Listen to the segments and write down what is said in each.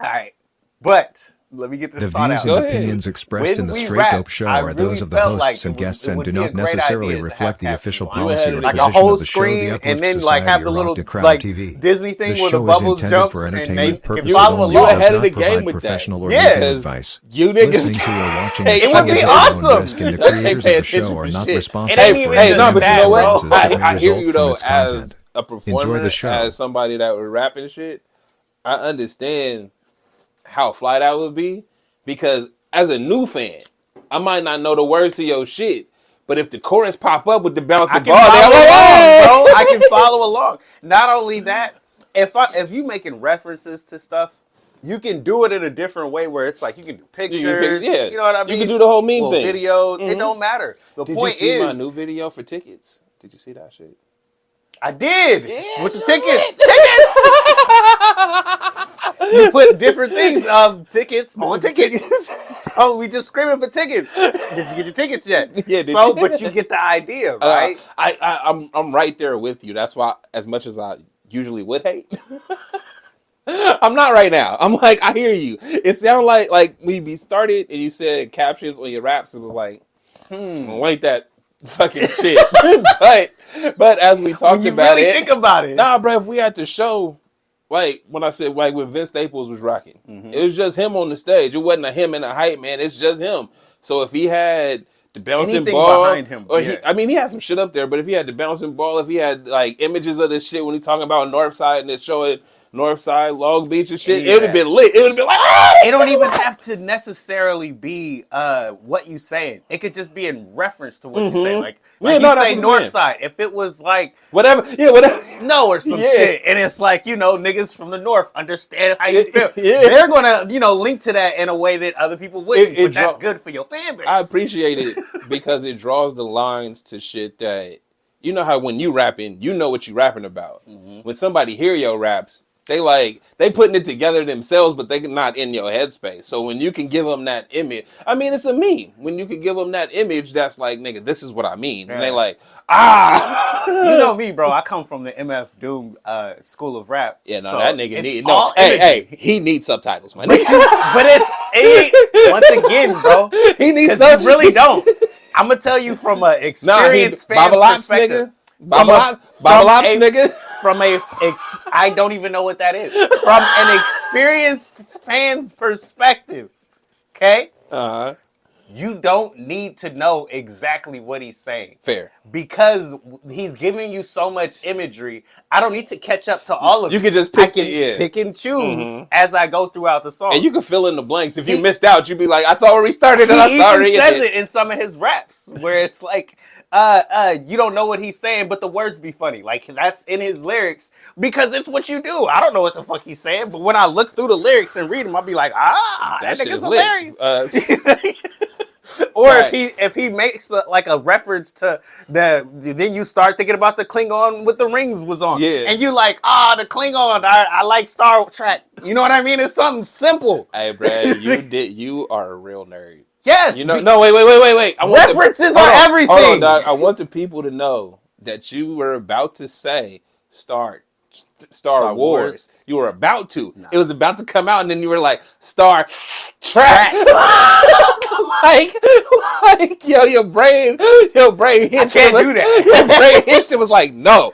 All right, but let me get this The thought views out. and opinions expressed in the Straight Dope Show are those of the hosts and guests and do not necessarily reflect the official policy or like a position whole of the show, the screen, and Uplift then like Society, have the or Rock little the Crowd like TV. Disney The thing where the show is bubbles intended jumps for and they entertainment can purposes follow only. You along. It does ahead of not the provide game with that. professional or Yeah. legal advice. You niggas Listening to or watching the Hey, show it would be is at awesome. your own risk, and the They creators pay of the show attention are for not shit. responsible It ain't for even any no, but you know damages or what? occurrences that may I hear result you from though, its content. as a performer, Enjoy the show. as somebody that would rap and shit. I understand how fly that would be, because as a new fan, I might not know the words to your shit, but if the chorus pop up with the bouncing ball, follow like, along, bro. I can follow along. Not only that, if you making references to stuff, you can do it in a different way where it's like you can do pictures. yeah, You know what I mean? you can do the whole meme little thing. videos. It don't matter. The Did point you see is, my new video for tickets? Did you see that shit? I did with the tickets. Tickets. You put different things of tickets on tickets. So we just screaming for tickets. Did you get your tickets yet? Yeah. So, but you get the idea, right? I'm right there with you. That's why, as much as I usually would hate, I'm not right now. I'm like, I hear you. It sounded like we started and you said captions on your raps. It was like, like that fucking shit. but as we talked When you about really it, think about it. nah, bro. If we had to show, like when I said like when Vince Staples was rocking, it was just him on the stage. It wasn't a him and a hype man. It's just him. So if he had the bouncing Anything ball behind him, or yeah. he had some shit up there. But if he had the bouncing ball, if he had like images of this shit when he talking about Northside and it's showing Northside, Long Beach and shit, it would have been lit. It would have been like, it don't even have to necessarily be what you saying. It could just be in reference to what you say. Like you say Northside. If it was like whatever snow or some shit, and it's like, you know, niggas from the north understand how you feel. Yeah. They're gonna, you know, link to that in a way that other people wouldn't. But that's good for your fan base. I appreciate it because it draws the lines to shit that, you know how when you rapping, you know what you rapping about. When somebody hear your raps, they putting it together themselves, but they not in your headspace. So when you can give them that image, I mean, it's a meme. When you can give them that image, that's like, nigga, this is what I mean. And they like, you know me, bro. I come from the MF Doom school of rap. Yeah, no, so that nigga need he needs subtitles, man. But it's once again, bro. He needs you really don't. I'm gonna tell you from an experienced fan's perspective. Nigga. From I don't even know what that is. From an experienced fan's perspective, okay? You don't need to know exactly what he's saying. Fair. Because he's giving you so much imagery, I don't need to catch up to all of it. You can just pick and choose as I go throughout the song. And you can fill in the blanks. If you missed out, you'd be like, I saw where we started and I saw where he says it in some of his raps where it's like, you don't know what he's saying, but the words be funny. Like, that's in his lyrics because it's what you do. I don't know what the fuck he's saying, but when I look through the lyrics and read them, I'll be like, that nigga's hilarious. Or if he makes like a reference to then you start thinking about the Klingon with the rings was on. Yeah. And you like, the Klingon, I like Star Trek. You know what I mean? It's something simple. Hey, Brad, you are a real nerd. Yes. You know, no, wait. References are everything. Hold on, dog. I want the people to know that you were about to say Star Wars. You were about to. No. It was about to come out, and then you were like, Star Trek. like, yo, your brain hit I can't do that. Your brain hit it was like, no.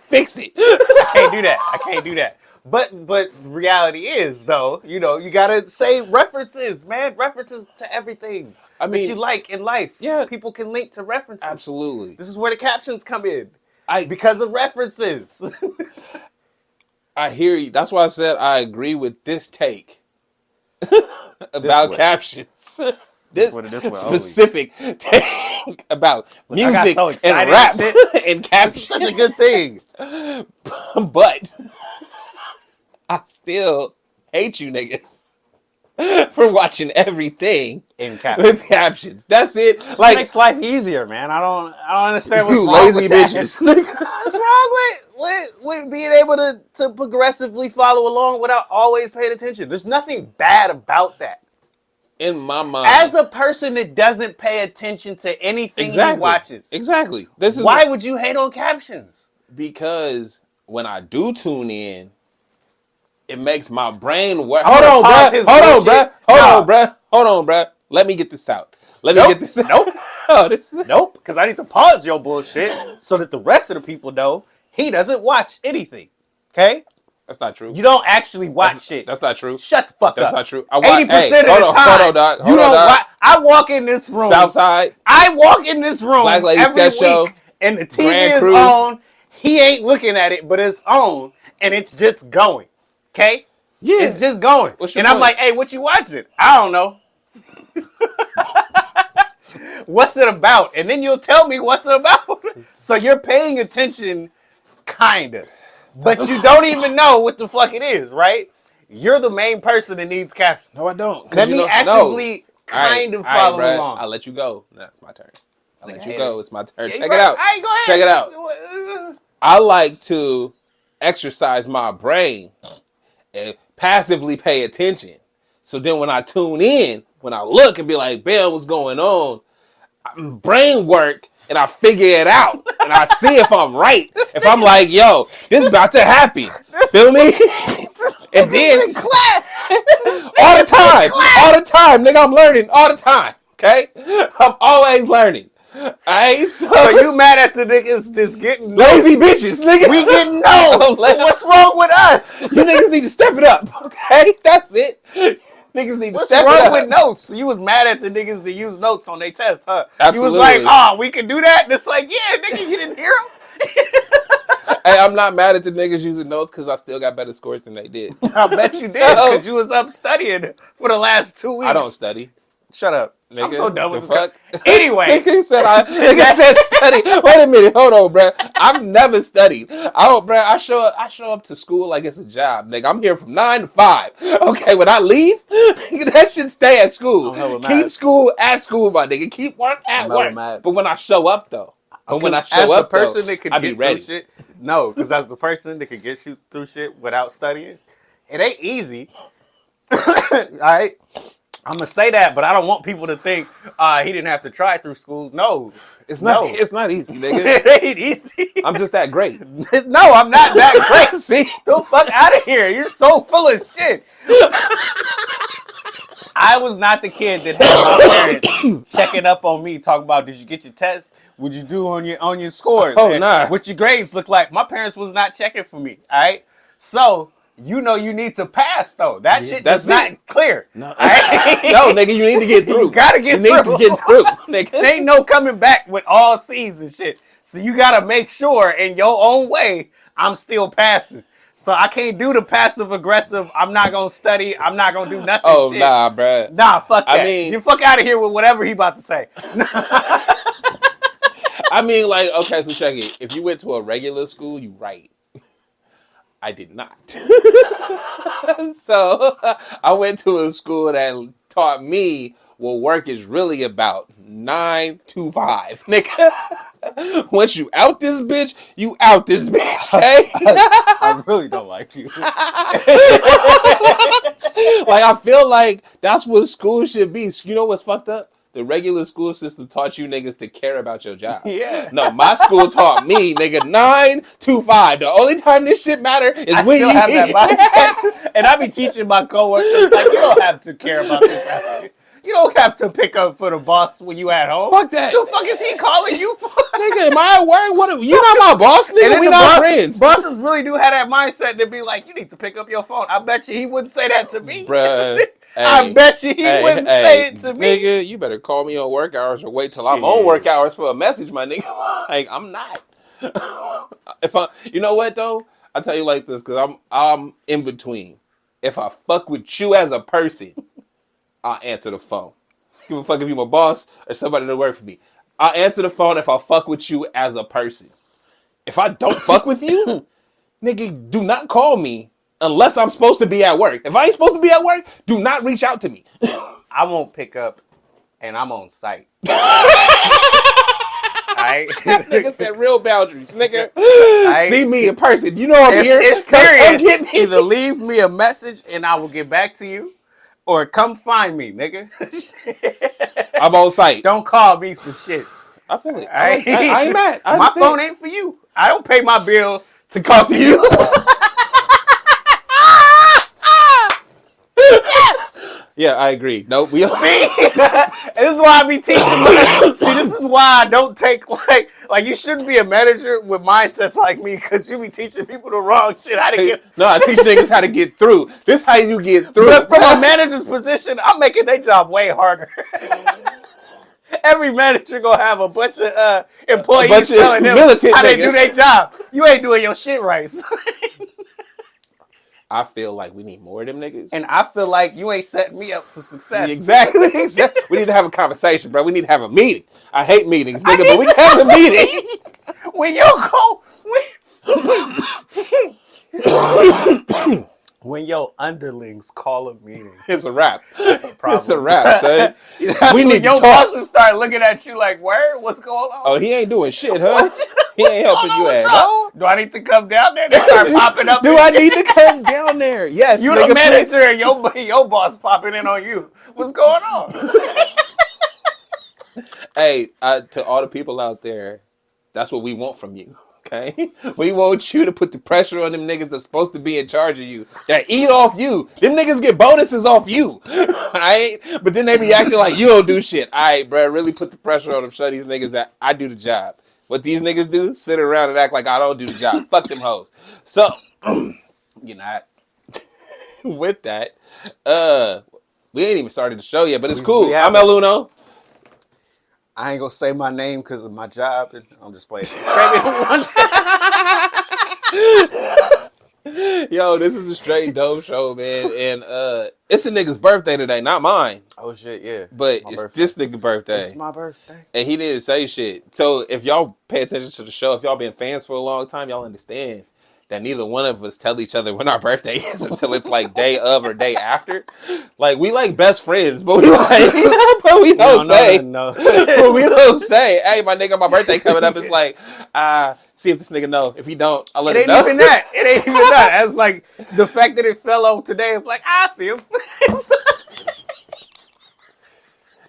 Fix it. I can't do that. But reality is, though, you know, you gotta say references, man. References to everything that you like in life. Yeah. People can link to references. Absolutely. This is where the captions come in. Because of references. I hear you. That's why I said I agree with this take about captions. This specific take about music and rap and captions. It's such a good thing. But I still hate you niggas for watching everything in captions. With captions. That's it. It makes life easier, man. I don't understand what's you wrong lazy with bitches. What's wrong with being able to progressively follow along without always paying attention? There's nothing bad about that. In my mind, as a person that doesn't pay attention to anything he watches, why would you hate on captions? Because when I do tune in, it makes my brain work. Hold on, bruh. Let me get this out. Nope. Nope, because I need to pause your bullshit so that the rest of the people know he doesn't watch anything. Okay? That's not true. You don't actually watch shit. That's not true. Shut the fuck up. That's not true. 80% of the time, hold on, dog. you don't watch. I walk in this room. Southside. I walk in this room Black Lady every Sketch Show, week, and the TV Grand is Crew. on. He ain't looking at it, but it's on, and it's just going. Okay? Yeah. It's just going. What's your And I'm point? like, hey, what you watching? I don't know. What's it about? And then you'll tell me what's it about. So you're paying attention, kinda. But you don't even know what the fuck it is, right? You're the main person that needs captions. No, I don't. Let me actively kind of follow along. I'll let you go. That's my turn. I'll let you go. It's my turn. Yeah, Check it out. All right, go ahead. Check it out. I like to exercise my brain and passively pay attention. So then when I tune in, when I look and be like, "Bam, what's going on?" Brain work, and I figure it out, and I see if I'm right. If I'm like, "Yo, this is about to happen," feel me? And then in class, all the time, nigga, I'm learning all the time. Okay, I'm always learning. Alright, so you mad at the niggas that's getting lazy bitches, nigga? We getting notes. What's wrong with us? You niggas need to step it up. Okay, that's it. Niggas need to step it up. What's wrong with notes? You was mad at the niggas that use notes on their test, huh? Absolutely. You was like, we can do that? And it's like, yeah, nigga, you didn't hear them? Hey, I'm not mad at the niggas using notes because I still got better scores than they did. I bet you did because you was up studying for the last 2 weeks. I don't study. Shut up. Nigga, I'm so done with the fuck. Anyway. Nigga said study. Wait a minute. Hold on, bro. I've never studied. I show up to school like it's a job. Nigga, I'm here from 9 to 5. Okay, when I leave, that should stay at school. Keep school at school, my nigga. Keep work at work. But when I show up, though. But when I show up, person that could I be ready. Shit, no, because as the person that could get you through shit without studying, it ain't easy. All right? I'm gonna say that, but I don't want people to think he didn't have to try through school. No, it's not. It's not easy, nigga. It ain't easy. I'm just that great. No, I'm not that great. See, the fuck out of here. You're so full of shit. I was not the kid that had my parents checking up on me, talking about, did you get your tests? Would you do on your scores? Oh, nah. What your grades look like? My parents was not checking for me. All right, so. You know you need to pass though. That shit that's not clear. No, no, nigga, you need to get through. You gotta get through. You need to get through, nigga. There ain't no coming back with all C's and shit. So you gotta make sure in your own way, I'm still passing. So I can't do the passive aggressive. I'm not gonna study. I'm not gonna do nothing. Oh shit. nah, bruh. Nah, fuck that. I mean, you fuck out of here with whatever he about to say. I mean, like, okay, so check it. If you went to a regular school, you right. I did not. So I went to a school that taught me what work is really about. 9 to 5, nigga. Once you out this bitch, you out this bitch, okay? I really don't like you. Like, I feel like that's what school should be. You know what's fucked up? The regular school system taught you niggas to care about your job. Yeah. No, my school taught me, nigga, 9 to 5. The only time this shit matter is when you have that mindset. And I be teaching my coworkers, like, you don't have to care about this. You don't have to pick up for the boss when you at home. Fuck that. The fuck is he calling you for? Nigga, am I at work? What? You not my boss, nigga? We not friends. Bosses really do have that mindset to be like, you need to pick up your phone. I bet you he wouldn't say that to me. Bruh. I bet you he wouldn't say it to me. Nigga, you better call me on work hours or wait till I'm on work hours for a message, my nigga. Like, I'm not. You know what though? I'll tell you like this, because I'm in between. If I fuck with you as a person, I'll answer the phone. Give a fuck if you my boss or somebody that work for me. I'll answer the phone if I fuck with you as a person. If I don't fuck with you, nigga, do not call me. Unless I'm supposed to be at work. If I ain't supposed to be at work, do not reach out to me. I won't pick up, and I'm on site. Right? Nigga said real boundaries, nigga. See me in person. You know I'm here. It's serious. Either leave me a message, and I will get back to you, or come find me, nigga. I'm on site. Don't call me for shit. I feel it. I ain't mad. My phone ain't for you. I don't pay my bill to talk to you. Yeah, I agree. Nope. See, this is why I be teaching. See, this is why I don't take like you shouldn't be a manager with mindsets like me because you be teaching people the wrong shit. How to get. No, I teach niggas how to get through. This is how you get through. But from a manager's position, I'm making their job way harder. Every manager gonna have a bunch of employees telling them how they do their job. You ain't doing your shit right. I feel like we need more of them niggas. And I feel like you ain't setting me up for success. Exactly. We need to have a conversation, bro. We need to have a meeting. I hate meetings, nigga, but we can have a meeting. When you go... When your underlings call a meeting. It's a wrap. It's a wrap, son. We need your boss will start looking at you like, where? What's going on? Oh, he ain't doing shit, huh? He ain't helping you at all. Do I need to come down there? They start popping up. Do I need to come down there? Yes. You the manager and your boss popping in on you. What's going on? Hey, to all the people out there, that's what we want from you. Okay, we want you to put the pressure on them niggas that's supposed to be in charge of you, that eat off you. Them niggas get bonuses off you, alright? But then they be acting like you don't do shit. Alright, bro, really put the pressure on them. Show these niggas that I do the job. What these niggas do, sit around and act like I don't do the job. Fuck them hoes. So, you know, with that, we ain't even started the show yet, but it's cool. I'm El Uno. I ain't gonna say my name because of my job. I'm just playing. Yo, this is a straight dope show, man. And it's a nigga's birthday today, not mine. Oh shit, yeah. But it's this nigga's birthday. It's my birthday. And he didn't say shit. So if y'all pay attention to the show, if y'all been fans for a long time, y'all understand that neither one of us tell each other when our birthday is until it's like day of or day after. Like we like best friends, but we like, but we don't say. No. But we don't say, hey, my nigga, my birthday coming up. It's like, see if this nigga know. If he don't, I'll let him know. It ain't even that. It ain't even that. It's like the fact that it fell on today. It's like I see him.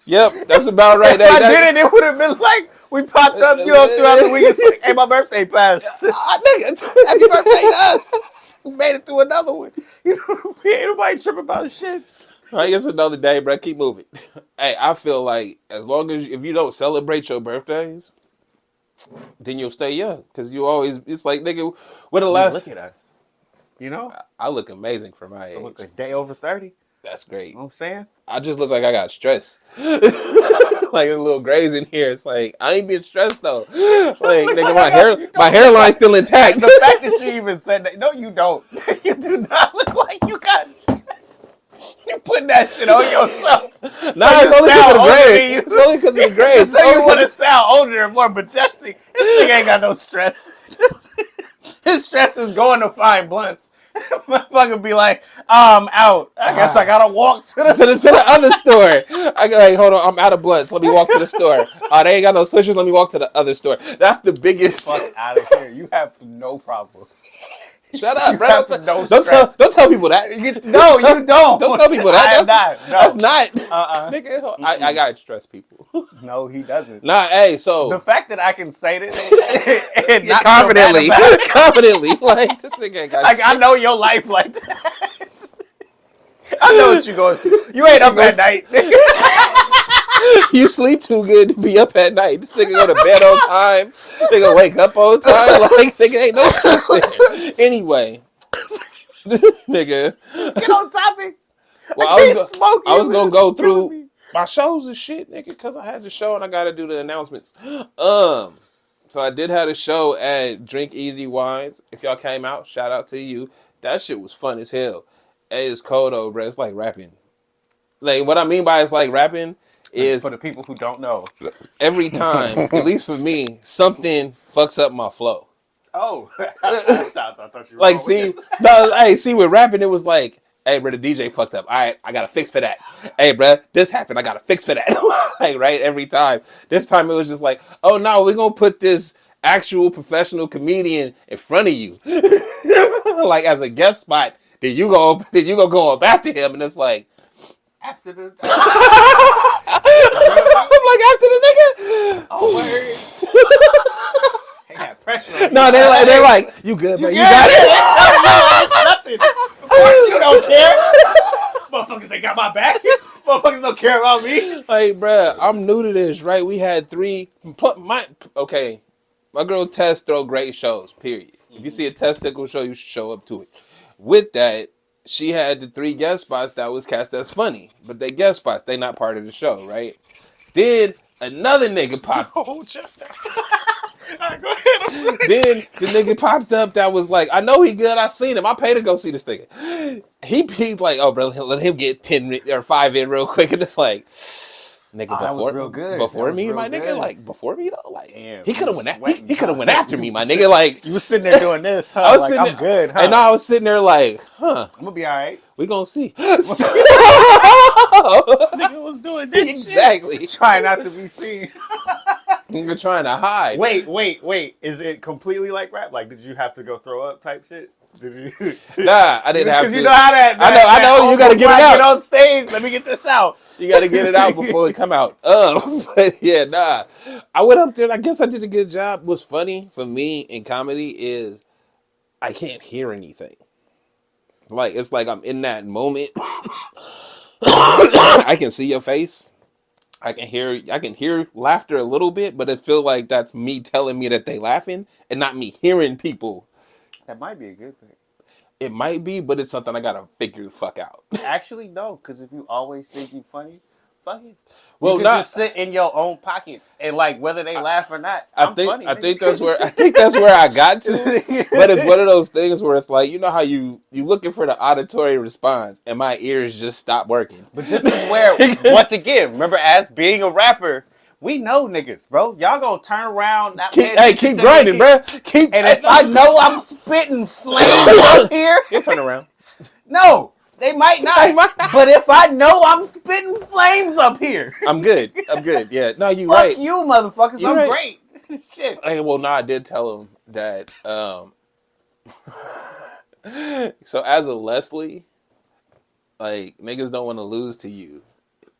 Yep, that's about right. If I did it would have been like we popped up, throughout the week. It's like, hey, my birthday passed. Nigga, happy birthday to us. We made it through another one. We ain't nobody tripping about shit. I guess another day, bro. Keep moving. Hey, I feel like as long as if you don't celebrate your birthdays, then you'll stay young. Because you always, it's like, nigga, when the last... Look at us. You know? I look amazing for my age. I look a day over 30. That's great. You know what I'm saying? I just look like I got stress. Like a little grays in here. It's like, I ain't being stressed though. Like, nigga, my hairline's still intact. The fact that you even said that, no, you don't. You do not look like you got stress. You put that shit on yourself. Nah, it's only because of the grays. It's only because of the grays. So you want to sound older and more majestic. This nigga ain't got no stress. His stress is going to find blunts. Motherfucker be like, I'm out. I guess I gotta walk to the other store. I go, hey, hold on, I'm out of blunts. Let me walk to the store. Oh, they ain't got no switches. Let me walk to the other store. That's the biggest. Fuck out of here. You have no problem. Shut up, bro. Don't tell people that. No, you don't. Don't tell people that. That's not. Nigga, I gotta stress people. No, he doesn't. Nah, hey, so the fact that I can say this and not confidently, like this nigga ain't got like shit. I know your life like that. I know what you going through. You ain't up at night. You sleep too good to be up at night. This nigga go to bed on time. This nigga wake up on time. Like, nigga ain't no shit. Anyway. Nigga. Let's get on topic. Well, I was going to go through my shows and shit, nigga, because I had the show and I got to do the announcements. So I did have a show at Drink Easy Wines. If y'all came out, shout out to you. That shit was fun as hell. Hey, it's cold though, bro. It's like rapping. Like, what I mean by it's like rapping is... For the people who don't know. Every time, at least for me, something fucks up my flow. Oh. I thought you were like, see, with rapping, it was like, hey, bro, the DJ fucked up. All right, I got to fix for that. Hey, bro, this happened. I got to fix for that. Like, right, every time. This time, it was just like, oh, no, we're going to put this actual professional comedian in front of you. Like, as a guest spot. Then you go go up after him, and it's like after the. I'm like after the nigga. Oh, word. They got pressure. No, they're like, you good, man? You got it. Nothing. Of course you don't care. Motherfuckers ain't got my back. Motherfuckers don't care about me. Like, bruh, I'm new to this, right? We had 3. My girl Tess throw great shows, period. If you see a testicle show, you should show up to it. With that, she had the 3 guest spots that was cast as funny. But they guest spots, they not part of the show, right? Then another nigga popped. Oh, Chester. All right, go ahead. I'm sorry. Then the nigga popped up that was like, I know he good. I seen him. I paid to go see this nigga. He's like, oh, bro, let him get 10 or 5 in real quick. And it's like, nigga, before me, my nigga, like before me though, like damn, he could have he could have went after me, my nigga. Like you was sitting there doing this, huh? I was like, sitting I'm good, huh? And I was sitting there like, huh? I'm gonna be all right. We gonna see. This nigga was doing this exactly. Shit. Trying not to be seen. Nigga trying to hide. Wait. Is it completely like rap? Like, did you have to go throw up type shit? Did you? Nah, I didn't have to. Because you know how that I know. You gotta get it out. Get on stage. Let me get this out. You gotta get it out before it come out. But yeah, nah. I went up there and I guess I did a good job. What's funny for me in comedy is I can't hear anything. Like, it's like I'm in that moment. I can see your face. I can hear laughter a little bit, but it feels like that's me telling me that they laughing and not me hearing people. That might be a good thing. It might be, but it's something I gotta figure the fuck out. Actually, no, because if you always think you're funny, fuck it. Well, you can just sit in your own pocket and like whether they laugh or not. I think that's where I got to. But it's one of those things where it's like, you know how you looking for the auditory response, and my ears just stop working. But this is where once again, remember, as being a rapper, we know niggas, bro. Y'all gonna turn around. Keep grinding, bro. If I know I'm spitting flames up here, you turn around. No. They might not. But if I know I'm spitting flames up here, I'm good. Yeah. No, you fuck right. You motherfuckers. You're I'm right. great. Shit. Hey, well, no, I did tell him that. So as a Leslie, like, niggas don't want to lose to you.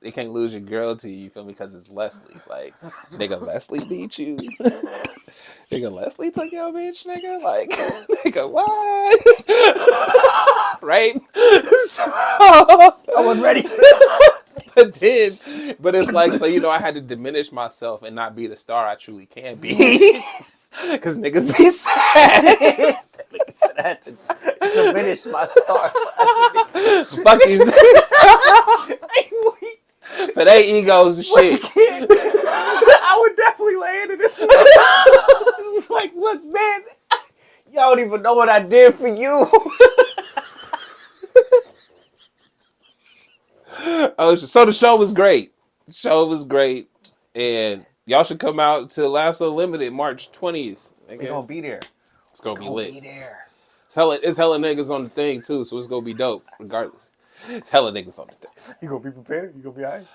They can't lose your girl to you feel me? Because it's Leslie. Like, nigga, Leslie beat you. Nigga, Leslie took your bitch, nigga. Like, nigga, what? Right? So, I wasn't ready. But it's like, so, you know, I had to diminish myself and not be the star I truly can be. Because niggas be sad. Niggas said I had to diminish my star. Fuck these niggas. For their egos and shit. I would definitely lay into this. It's like, look, man, y'all don't even know what I did for you. So the show was great. And y'all should come out to Laughs Unlimited March 20th. We're gonna be there. It's gonna be lit. It's hella niggas on the thing too, so it's gonna be dope regardless. It's hella niggas on the thing. You gonna be prepared? You gonna be all right?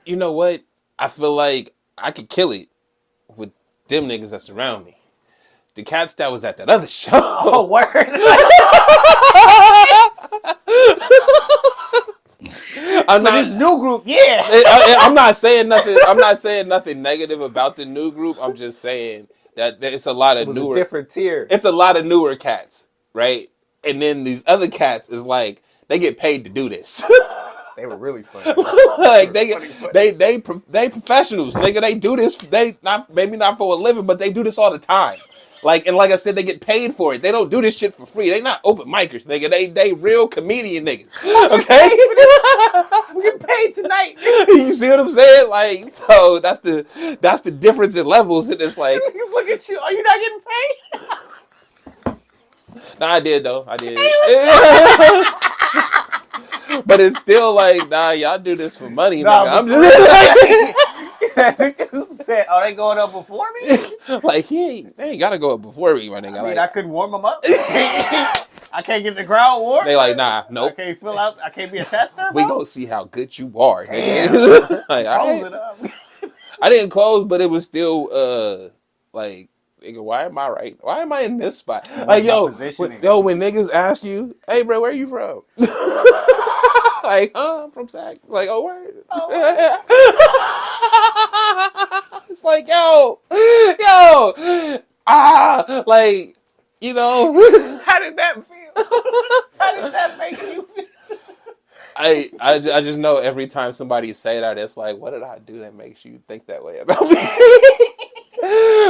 You know what? I feel like I could kill it with them niggas that surround me. The cats that was at that other show. Oh, word. This new group, yeah. I'm not saying nothing negative about the new group. I'm just saying that it's a lot of newer. A different tier. It's a lot of newer cats, right? And then these other cats is like they get paid to do this. They were really funny. Like they professionals, nigga. They do this. They maybe not for a living, but they do this all the time. Like I said, they get paid for it. They don't do this shit for free. They not open micers, nigga. They real comedian niggas. Okay, we get paid tonight. You see what I'm saying? Like, so that's the difference in levels. And it's like, look at you. Are you not getting paid? Nah, I did though. I did. But it's still like, nah, y'all do this for money. Nah, I'm just said, are they going up before me? Like, they ain't gotta go up before me, my nigga. I mean, I couldn't warm them up. I can't get the crowd warm. They like, nah, nope. I can't fill out. I can't be a tester. We gonna see how good you are. Like, close it up. I didn't close, but it was still like, nigga, why am I right? Why am I in this spot? Like, when niggas ask you, hey, bro, where you from? Like, I'm from Sac. Like, oh, word. It's like, like, you know. How did that feel? How did that make you feel? I just know every time somebody say that, it's like, what did I do that makes you think that way about me?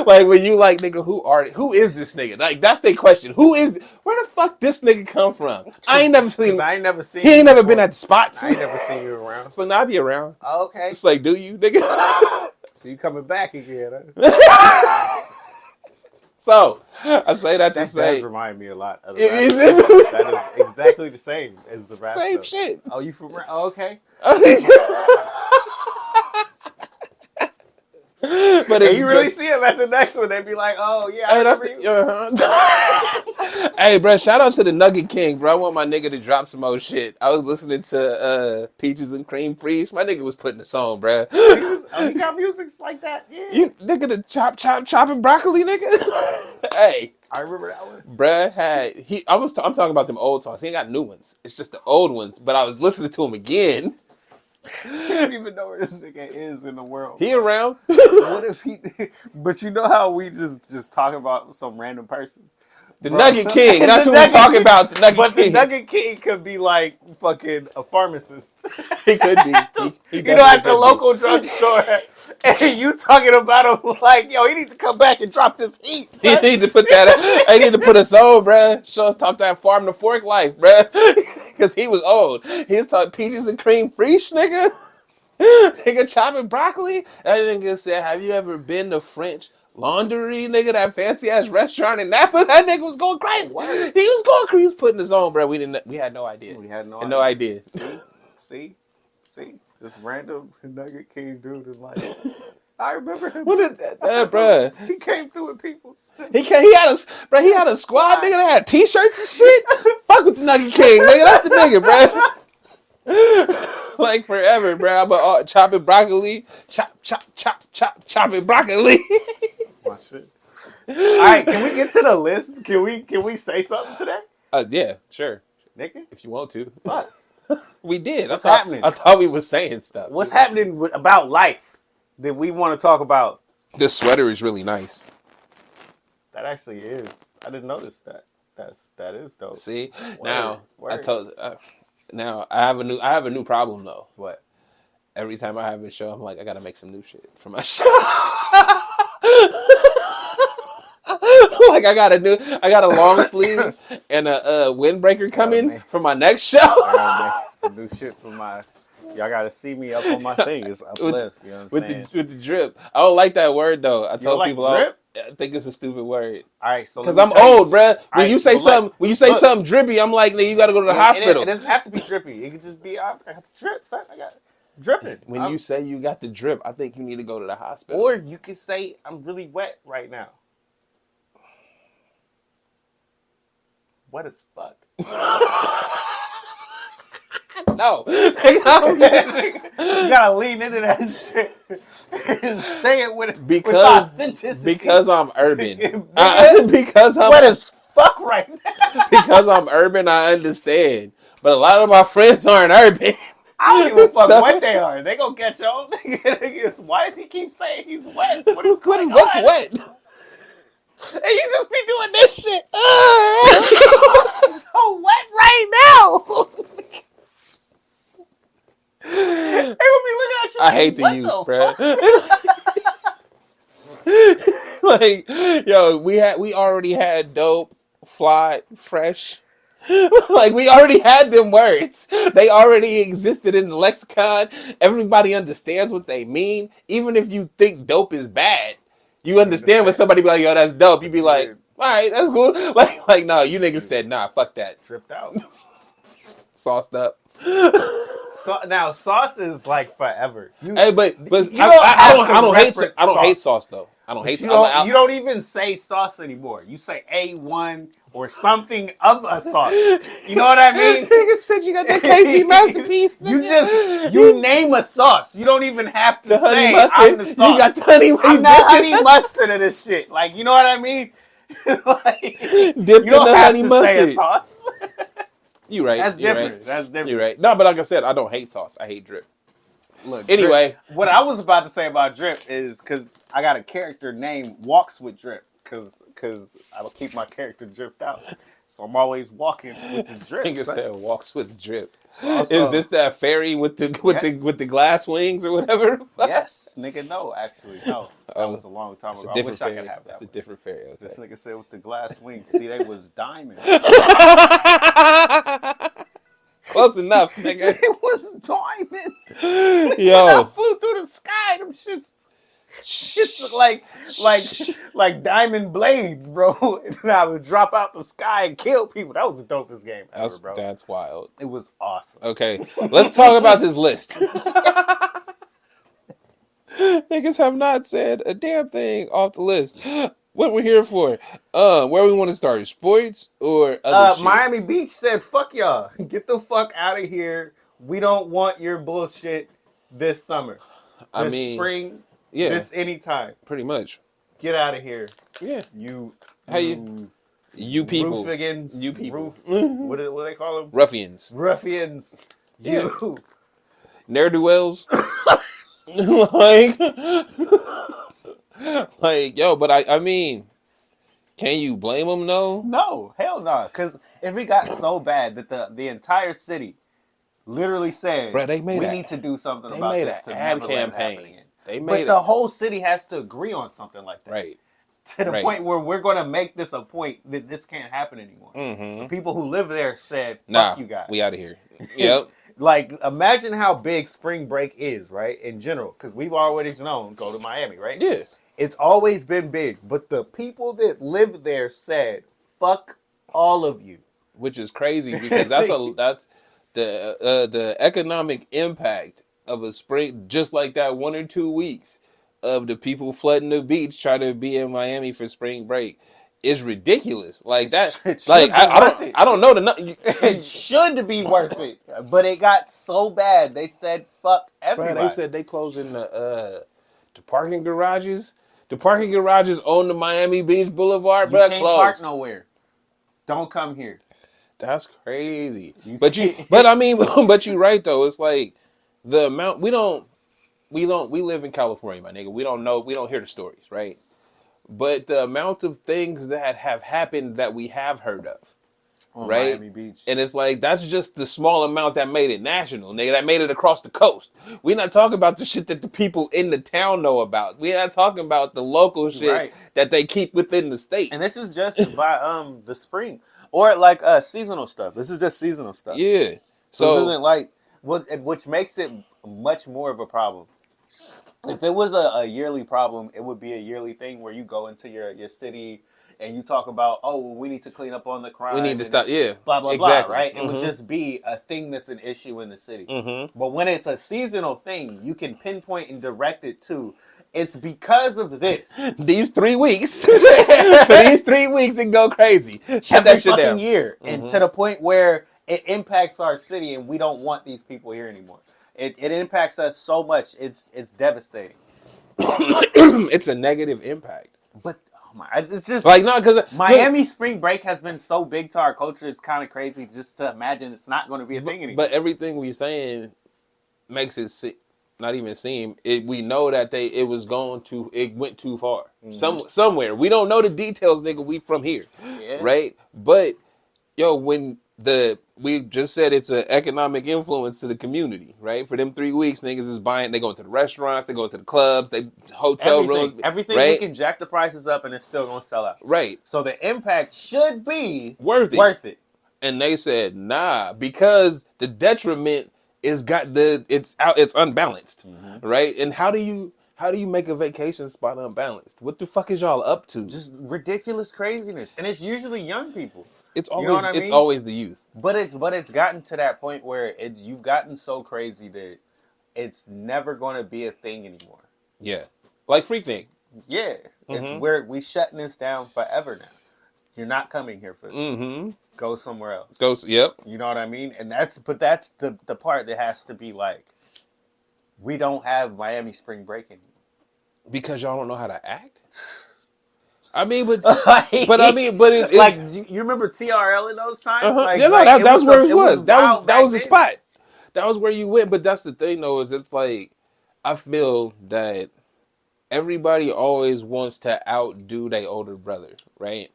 Like when you like, nigga, who is this nigga? Like that's the question. Where the fuck this nigga come from? I ain't never seen. He ain't never been at the spots. I ain't never seen you around. So now I be around. Oh, okay. It's like, do you, nigga? So you coming back again? Huh? So I say that to say, does remind me a lot of the rap. That is exactly the same as the rap. Same stuff. shit. Oh, you from? Oh, okay. But if you really see him at the next one, they'd be like, "Oh yeah, I remember you." Hey, bro, shout out to the Nugget King, bro. I want my nigga to drop some more shit. I was listening to Peaches and Cream Freeze. My nigga was putting the song, bro. He got music like that. Yeah, you nigga, the chopping broccoli, nigga. Hey, I remember that one. Bruh I'm talking about them old songs. He ain't got new ones. It's just the old ones. But I was listening to him again. I don't even know where this nigga is in the world. He around? What if he? But you know how we just talk about some random person. The Nugget King. That's who we're talking about. The Nugget King. But the Nugget King could be like fucking a pharmacist. He could be. He you know, at the local drugstore, and you talking about him like, yo, he needs to come back and drop this heat. Son. He need to put that. He need to put us on, bruh. Show us talk that farm to fork life, bruh. Because he was old. He was talking Peaches and Cream Fresh, nigga. Nigga chopping broccoli. That nigga said, have you ever been to French Laundry, nigga, that fancy ass restaurant in Napa? That nigga was going crazy. What? He was going crazy. He was putting his own, bro. We had no idea. We had no idea. See, this random Nugget King dude is like, I remember him. What is that, bro? He came through with people's. He had a squad, nigga, that had t-shirts and shit. Fuck with the Nugget King, nigga. That's the nigga, bro. Like forever, bro. But chopping broccoli, chopping broccoli. My shit. All right, can we get to the list? Can we say something today? Yeah, sure, nigga. If you want to. What? We did. What's happening? I thought we was saying stuff. What's happening about life that we want to talk about? This sweater is really nice. That actually is. I didn't notice that. That is dope. See, Word. Now I have a new problem though. What? Every time I have a show, I'm like, I gotta make some new shit for my show. Like I got a long sleeve and a windbreaker coming for my next show. I gotta make some new shit for my. Y'all gotta see me up on my thing. It's uplift. You know what I'm saying? With the drip. I don't like that word though. I told people drip? I think it's a stupid word. All right, so because I'm old, bruh. When you say something drippy, I'm like, you got to go to the hospital. It doesn't have to be drippy. It could just be I got the drip, son. I got dripping. When you say you got the drip, I think you need to go to the hospital. Or you could say I'm really wet right now. Wet as fuck. No. You gotta lean into that shit and say it with authenticity. Because I'm urban. Because I'm wet as fuck right now. Because I'm urban, I understand. But a lot of my friends aren't urban. I don't give a fuck what they are. They gonna catch on. Why does he keep saying he's wet? What's wet? And you just be doing this shit. So wet right now. They gonna be looking at you. I hate to use, bro. Like, yo, we already had dope, fly, fresh. Like we already had them words. They already existed in the lexicon. Everybody understands what they mean. Even if you think dope is bad, you understand when somebody be like, yo, that's dope. You be like, all right, that's cool. Like, no, you niggas said, nah, fuck that. Tripped out. Sauced up. So, now sauce is like forever. Hey, but I don't hate sauce though. I don't hate sauce. You don't even say sauce anymore. You say A1 or something of a sauce. You know what I mean? Nigga said you got that KC masterpiece. You name a sauce. You don't even have to say I'm the sauce. You got the honey. I'm not honey mustard of this shit. Like, you know what I mean? Like, dipped in the honey mustard. Say a sauce. You right. That's different. Right. That's different. You're right. No, but like I said, I don't hate sauce. I hate drip. Look. Anyway, drip, what I was about to say about drip is because I got a character named Walks with Drip because I will keep my character dripped out. So I'm always walking with the drip. Nigga said walks with drip. So, is this that ferry with the glass wings or whatever? Yes, nigga. No, actually, no. That was a long time ago. I wish ferry. I could have that. That's a different ferry. Okay. This nigga said with the glass wings. See, they was diamonds. Close enough, nigga. It was diamonds. Yo, when I flew through the sky, them shits look like diamond blades, bro. And I would drop out the sky and kill people. That was the dopest game ever, bro. That's wild. It was awesome. Okay, let's talk about this list. Niggas have not said a damn thing off the list. What we're here for? Where we want to start? Sports or other shit? Miami Beach said, "Fuck y'all, get the fuck out of here. We don't want your bullshit this summer, spring, this anytime. Pretty much. Get out of here. Yeah, you people, roofigans, you people. What do they call them? Ruffians. Yeah. You ne'er do wells. like, yo, but I mean, can you blame them? No, hell no. Because if it got so bad that the entire city literally said, "Bro, we need to do something about this to ad never campaign." But the whole city has to agree on something like that, right? To the point where we're going to make this a point that this can't happen anymore. Mm-hmm. The people who live there said, "Fuck you guys, we out of here." Yep. Like, imagine how big spring break is, right? In general, because we've always known go to Miami, right? Yeah. It's always been big, but the people that live there said, "Fuck all of you," which is crazy because that's the economic impact of a spring, just like that 1 or 2 weeks of the people flooding the beach trying to be in Miami for spring break is ridiculous. Like that, like I don't know it should be worth it, but it got so bad they said, "Fuck everybody." Bro, they said they closing the parking garages. The parking garages on the Miami Beach Boulevard, you can't park nowhere. Don't come here. That's crazy. But I mean, but you're right though. It's like the amount we live in California, my nigga. We don't know. We don't hear the stories, right? But the amount of things that have happened that we have heard of, on right? Miami Beach. And it's like, that's just the small amount that made it national, nigga, that made it across the coast. We're not talking about the shit that the people in the town know about. We're not talking about the local shit that they keep within the state. And this is just by the spring. Or like seasonal stuff. This is just seasonal stuff. Yeah. So this isn't like, which makes it much more of a problem. If it was a yearly problem, it would be a yearly thing where you go into your city and you talk about, oh, well, we need to clean up on the crime. We need to stop, blah, blah, blah, right? It would just be a thing that's an issue in the city. Mm-hmm. But when it's a seasonal thing, you can pinpoint and direct it to, it's because of this. These 3 weeks. For these 3 weeks, it go crazy. Shut that shit down. Year. Mm-hmm. And to the point where it impacts our city and we don't want these people here anymore. It impacts us so much. It's devastating. It's a negative impact. But it's just like, no, because Miami spring break has been so big to our culture. It's kind of crazy just to imagine it's not going to be a thing anymore. But everything we saying makes it not even seem it. We know that it went too far. Mm-hmm. Somewhere we don't know the details, nigga. We from here, right? But yo, when we just said it's an economic influence to the community, right? For them 3 weeks, niggas is buying. They going to the restaurants, they go to the clubs, they hotel rooms, everything. Right? We can jack the prices up and it's still gonna sell out, right? So the impact should be worth it. And they said nah, because the detriment it's unbalanced, mm-hmm. right? And how do you make a vacation spot unbalanced? What the fuck is y'all up to? Just ridiculous craziness, and it's usually young people. It's always it's always the youth. But it's gotten to that point where you've gotten so crazy that it's never going to be a thing anymore. Yeah, like freaking. Yeah, mm-hmm. It's where we shutting this down forever now. You're not coming here for this. Mm-hmm. Go somewhere else. Yep. You know what I mean? And that's the part that has to be like, we don't have Miami spring break anymore. Because y'all don't know how to act? I mean, but it's like you remember TRL in those times? Uh-huh. Like, that was where it was. That was the spot. That was where you went. But that's the thing, though, is it's like I feel that everybody always wants to outdo their older brother, right?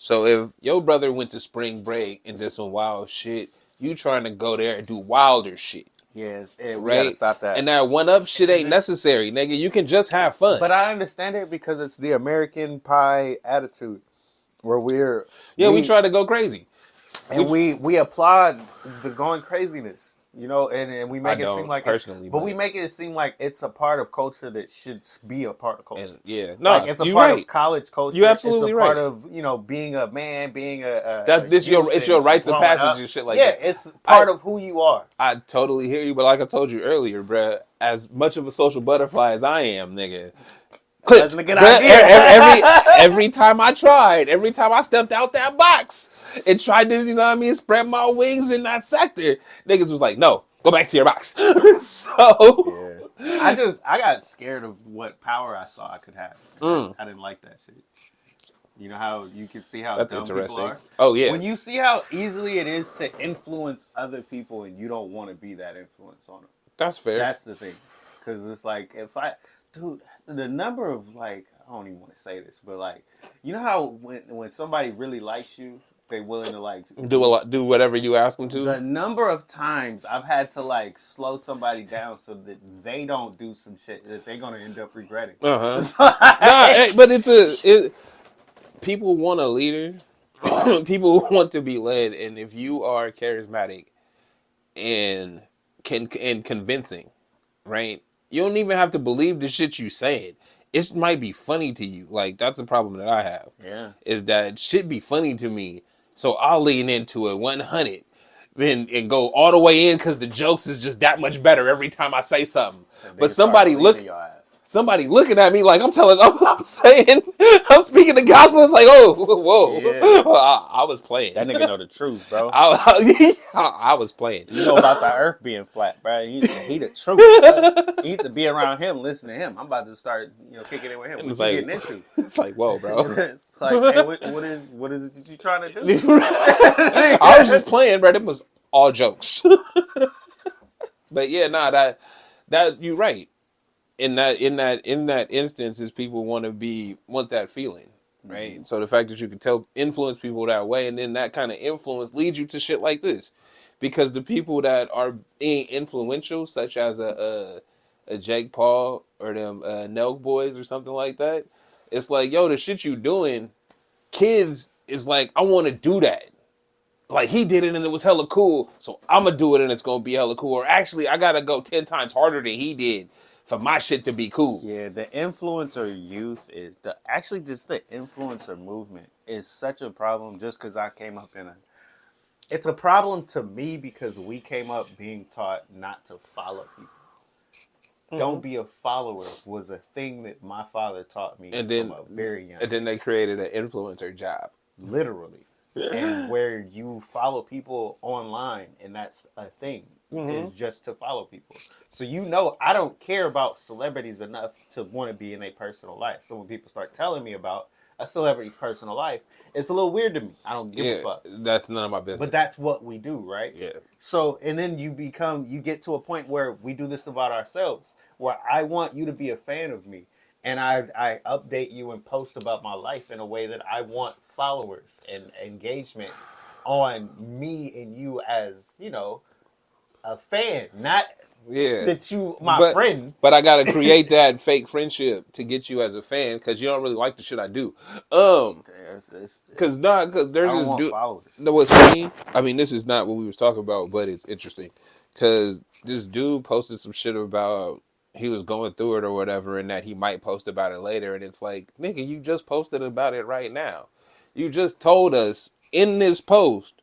So if your brother went to spring break and did some wild shit, you trying to go there and do wilder shit. Yes, we gotta right? stop that. And that one up shit ain't necessary, nigga. You can just have fun. But I understand it because it's the American pie attitude, where we try to go crazy, and we applaud the going craziness, you know, and we make it seem like personally, but we make it seem like it's a part of culture that should be a part of culture. And, yeah, no, like it's a part of college culture. You absolutely it's a part of being a man, being it's your rites of passage and shit like that. Yeah, it's part of who you are. I totally hear you, but like I told you earlier, bruh, as much of a social butterfly as I am, nigga. That's a good idea. Every time I stepped out that box and tried to, spread my wings in that sector, niggas was like, no, go back to your box. So yeah. I got scared of what power I saw I could have. I didn't like that shit. You know how you can see how that's dumb interesting. People are? Oh yeah. When you see how easily it is to influence other people and you don't want to be that influence on them. That's fair. That's the thing. Because it's like, dude, the number of I don't even want to say this, but you know how when somebody really likes you, they're willing to do whatever you ask them to. The number of times I've had to slow somebody down so that they don't do some shit that they're gonna end up regretting. But people want a leader. People want to be led, and if you are charismatic and convincing, right? You don't even have to believe the shit you saying. It might be funny to you. That's a problem that I have. Yeah. Is that shit be funny to me. So I'll lean into it 100 and go all the way in because the jokes is just that much better every time I say something. But somebody looking at me like I'm saying, I'm speaking the gospel. It's like, whoa. Yeah. I was playing. That nigga know the truth, bro. I was playing. You know about the earth being flat, bro. He the truth. Bro. You need to be around him, listen to him. I'm about to start, kicking it with him. What's he getting into? It's like, whoa, bro. It's like, hey, what is it you trying to do? I was just playing, bro. It was all jokes. But yeah, that you're right. In that instance, is people want that feeling, right? Mm-hmm. So the fact that you can influence people that way, and then that kind of influence leads you to shit like this, because the people that are being influential, such as a Jake Paul or them Nelk boys or something like that, it's like, yo, the shit you doing, kids is like, I want to do that. Like, he did it and it was hella cool, so I'm gonna do it and it's gonna be hella cool. Or actually, I gotta go 10 times harder than he did for my shit to be cool. Yeah, the influencer youth is the influencer movement is such a problem just because I came up it's a problem to me because we came up being taught not to follow people. Mm-hmm. Don't be a follower was a thing that my father taught me from a very young age. And then they created an influencer job. Literally. And where you follow people online and that's a thing. Is just to follow people. So I don't care about celebrities enough to want to be in a personal life. So when people start telling me about a celebrity's personal life, it's a little weird to me. I don't give a fuck. That's none of my business. But that's what we do, right? Yeah. So, and then you get to a point where we do this about ourselves, where I want you to be a fan of me. And I update you and post about my life in a way that I want followers and engagement on me and you as, a fan, not that you friend. But I gotta create that fake friendship to get you as a fan because you don't really like the shit I do. Because there's this dude. No, what's funny? I mean, this is not what we was talking about, but it's interesting because this dude posted some shit about he was going through it or whatever, and that he might post about it later. And it's like, nigga, you just posted about it right now. You just told us in this post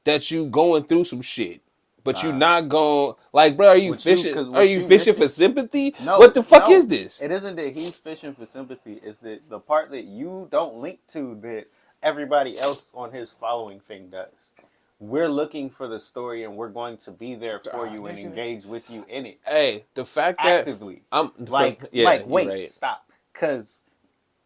that you going through some shit. But you not going bro, are you fishing? Are you fishing for sympathy? No, what the fuck is this? It isn't that he's fishing for sympathy. It's that the part that you don't link to that everybody else on his following thing does. We're looking for the story and we're going to be there for you and engage with you in it. Hey, the fact actively. Wait, stop. Because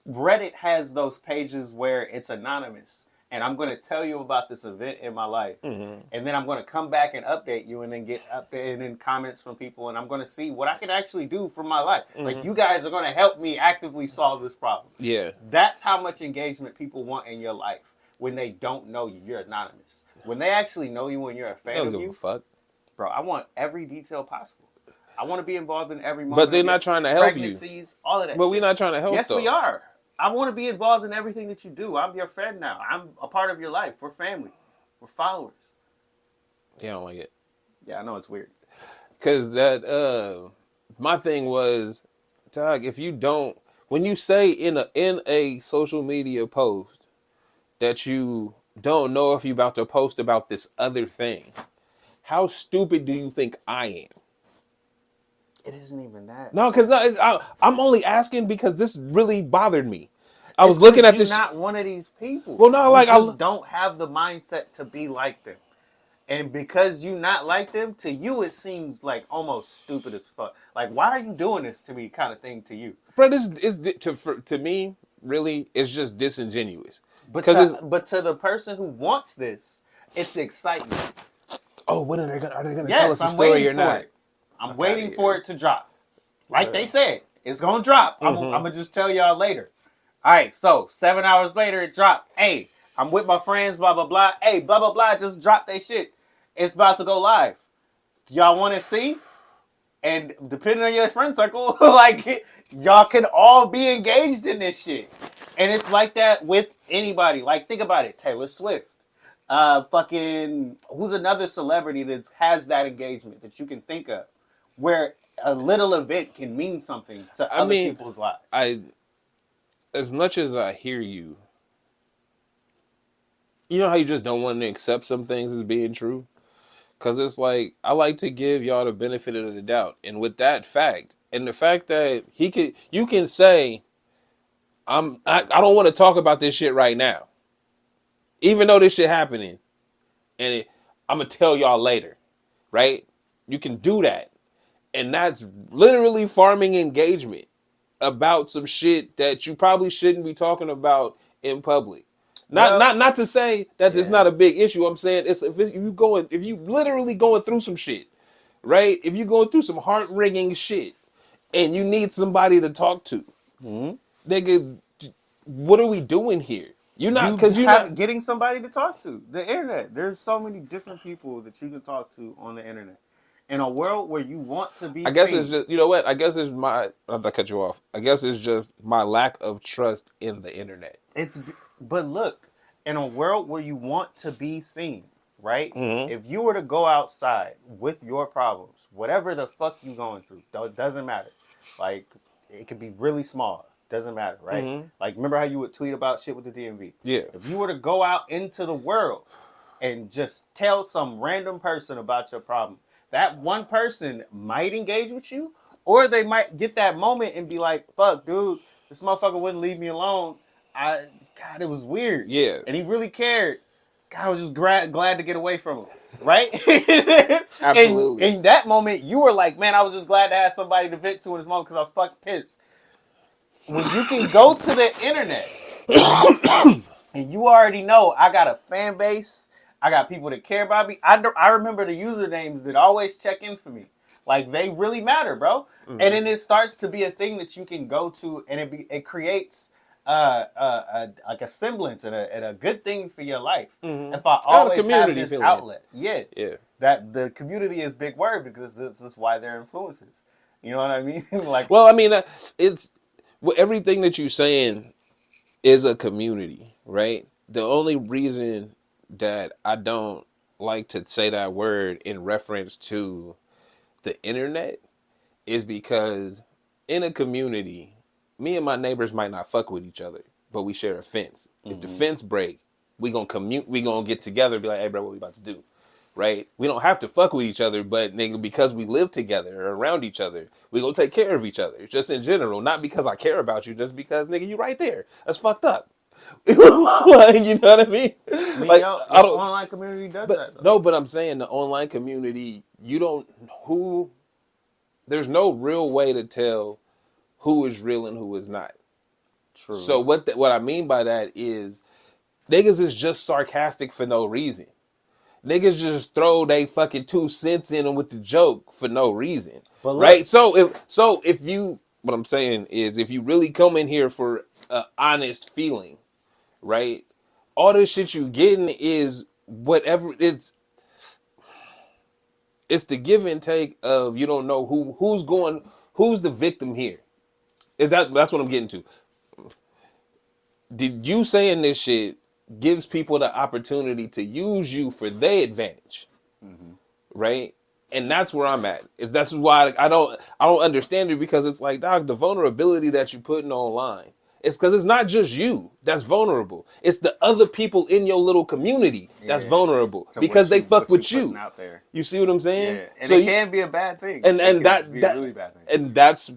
Reddit has those pages where it's anonymous. And I'm going to tell you about this event in my life. Mm-hmm. And then I'm going to come back and update you and then get updated and then comments from people. And I'm going to see what I can actually do for my life. Mm-hmm. You guys are going to help me actively solve this problem. Yeah. That's how much engagement people want in your life. when they don't know you. You're anonymous. When they actually know you and you're a fan I don't of give you, a fuck. bro, I want every detail possible. I want to be involved in every moment. But they're not trying to help you. Pregnancies, all of that. But shit. we're not trying to help. Yes, though. we are. I want to be involved in everything that you do. I'm your friend now. I'm a part of your life. We're family. We're followers. Yeah, I don't like it. Yeah, I know it's weird. Cause that my thing was, dog, if you don't, when you say in a social media post that you don't know if you're about to post about this other thing, how stupid do you think I am? It isn't even that. No, because I'm only asking because this really bothered me. I was looking at this. You're not one of these people. Well, no, like I just don't have the mindset to be like them. And because you not like them, to you it seems like almost stupid as fuck. Like, why are you doing this to me kind of thing to you? Bro, this is to me, really, it's just disingenuous. But to the person who wants this, it's excitement. Oh, when are they gonna tell us the story or not? I'm waiting for it to drop. Like they said, it's gonna drop. I'm gonna just tell y'all later. All right, so 7 hours later it dropped. Hey, I'm with my friends, blah, blah, blah. Hey, blah, blah, blah, just dropped their shit. It's about to go live. Y'all want to see? And depending on your friend circle, like, y'all can all be engaged in this shit. And it's like that with anybody. Like, think about it. Taylor Swift. Who's another celebrity that has that engagement that you can think of? Where a little event can mean something to other people's lives. As much as I hear you, you know how you just don't want to accept some things as being true? Because it's like, I like to give y'all the benefit of the doubt. And with that fact, and the fact that you can say, I don't want to talk about this shit right now. Even though this shit happening. And I'm going to tell y'all later. Right? You can do that. And that's literally farming engagement about some shit that you probably shouldn't be talking about in public. Not to say that it's not a big issue. I'm saying if you literally going through some shit, right? If you're going through some heart-wringing shit and you need somebody to talk to, nigga, what are we doing here? You're not getting somebody to talk to. The internet. There's so many different people that you can talk to on the internet. In a world where you want to be it's just, you know what? I guess it's I'm not cut you off. I guess it's just my lack of trust in the internet. But look, in a world where you want to be seen, right? Mm-hmm. If you were to go outside with your problems, whatever the fuck you going through, doesn't matter. Like, it could be really small. Doesn't matter, right? Mm-hmm. Like, remember how you would tweet about shit with the DMV? Yeah. If you were to go out into the world and just tell some random person about your problem, that one person might engage with you, or they might get that moment and be like, fuck, dude, this motherfucker wouldn't leave me alone. God, it was weird. Yeah. And he really cared. God, I was just glad to get away from him. Right? Absolutely. In that moment, you were like, man, I was just glad to have somebody to vent to in this moment because I was fucking pissed. When you can go to the internet and you already know I got a fan base, I got people that care about me. I remember the usernames that always check in for me. Like, they really matter, bro. Mm-hmm. And then it starts to be a thing that you can go to, and it creates like a semblance and a good thing for your life. Mm-hmm. If I always have this outlet. Yeah. That the community is big word because this is why they're influencers. You know what I mean? Like, well, I mean, everything that you're saying is a community, right? The only reason that I don't like to say that word in reference to the internet is because in a community, me and my neighbors might not fuck with each other, but we share a fence. Mm-hmm. If the fence break, we gonna get together and be like, hey bro, what we about to do? Right? We don't have to fuck with each other, but nigga, because we live together or around each other, we gonna take care of each other. Just in general, not because I care about you, just because nigga, you right there. That's fucked up. Like, you know what I mean? Like, the online community does that. Though. No, but I'm saying the online community, there's no real way to tell who is real and who is not. True. So what I mean by that is niggas is just sarcastic for no reason. Niggas just throw they fucking 2 cents in them with the joke for no reason. But right? What I'm saying is if you really come in here for an honest feeling, right? all this shit you getting is whatever it's the give and take of you don't know who's the victim here. That's what I'm getting to. Did you saying this shit gives people the opportunity to use you for their advantage, right? And that's where I'm at. That's why I don't understand it, because it's like, dog, the vulnerability that you putting online. It's because it's not just you that's vulnerable. It's the other people in your little community that's vulnerable because they fuck with you. Out there. You see what I'm saying? Yeah. And so it can be a bad thing. And that be a really bad thing. And that's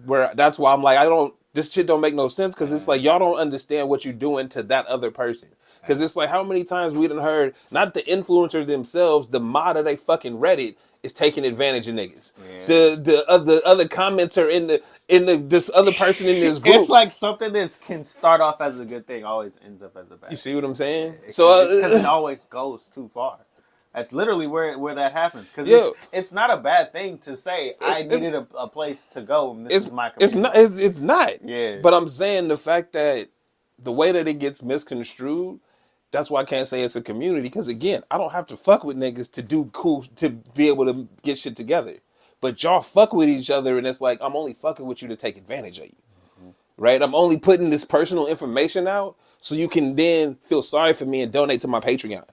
why I'm like, this shit don't make no sense, because it's like y'all don't understand what you're doing to that other person. Because it's like, how many times we done heard, not the influencer themselves, the mod of they fucking Reddit is taking advantage of niggas. Yeah. The other commenter in this other person in this group. It's like something that can start off as a good thing always ends up as a bad. You see what I'm saying? Because it always goes too far. That's literally where that happens. Because it's not a bad thing to say, I needed a place to go, and this is my community. It's not. Yeah. But I'm saying the fact that the way that it gets misconstrued, that's why I can't say it's a community. Because again, I don't have to fuck with niggas to do cool, to be able to get shit together. But y'all fuck with each other, and it's like, I'm only fucking with you to take advantage of you. Mm-hmm. Right? I'm only putting this personal information out so you can then feel sorry for me and donate to my Patreon.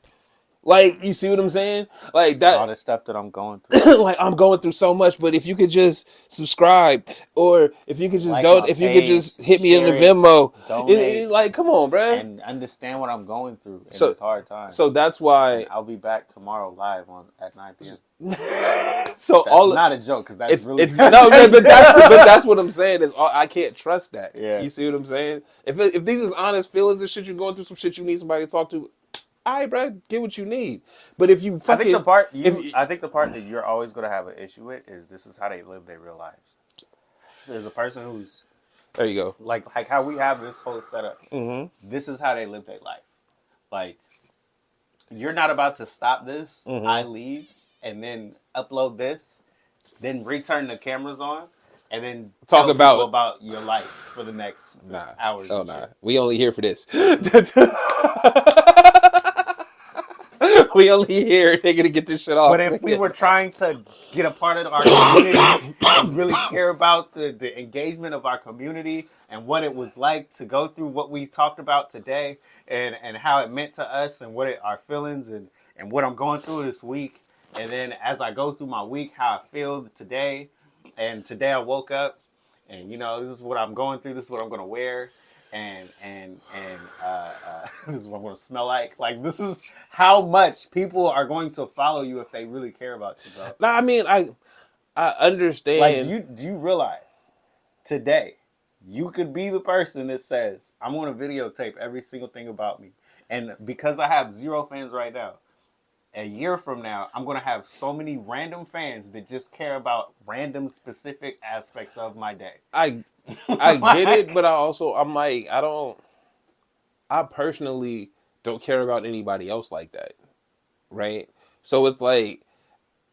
Like, you see what I'm saying? Like that. All the stuff that I'm going through. Like, I'm going through so much, but if you could just subscribe, or if you could just if you could just hit me in the Venmo, like, come on, bro, and understand what I'm going through in this hard time. So that's why I'll be back tomorrow live at 9 p.m. So that's not a joke, because that's really but that's what I'm saying is I can't trust that. Yeah. You see what I'm saying? If these is honest feelings and shit, you're going through some shit you need somebody to talk to. All right, bro, get what you need. But if you fucking... I think the part that you're always going to have an issue with is this is how they live their real lives. There's a person who's... There you go. Like how we have this whole setup. Mm-hmm. This is how they live their life. Like, you're not about to stop this. Mm-hmm. I leave and then upload this, then return the cameras on, and then talk about your life for the next hours. Oh, nah. We only here for this. We only here, they're gonna get this shit off. But if we were trying to get a part of our community and really care about the engagement of our community and what it was like to go through what we talked about today, and how it meant to us, and our feelings and what I'm going through this week, and then as I go through my week, how I feel today, and today I woke up and this is what I'm going through, this is what I'm gonna wear. And this is what I'm going to smell like. Like, this is how much people are going to follow you if they really care about you, bro. No, I mean, I understand. Like, do you realize today you could be the person that says, I'm going to videotape every single thing about me. And because I have 0 fans right now, a year from now, I'm going to have so many random fans that just care about random specific aspects of my day. I get it, but I'm like, I personally don't care about anybody else like that, right? So it's like,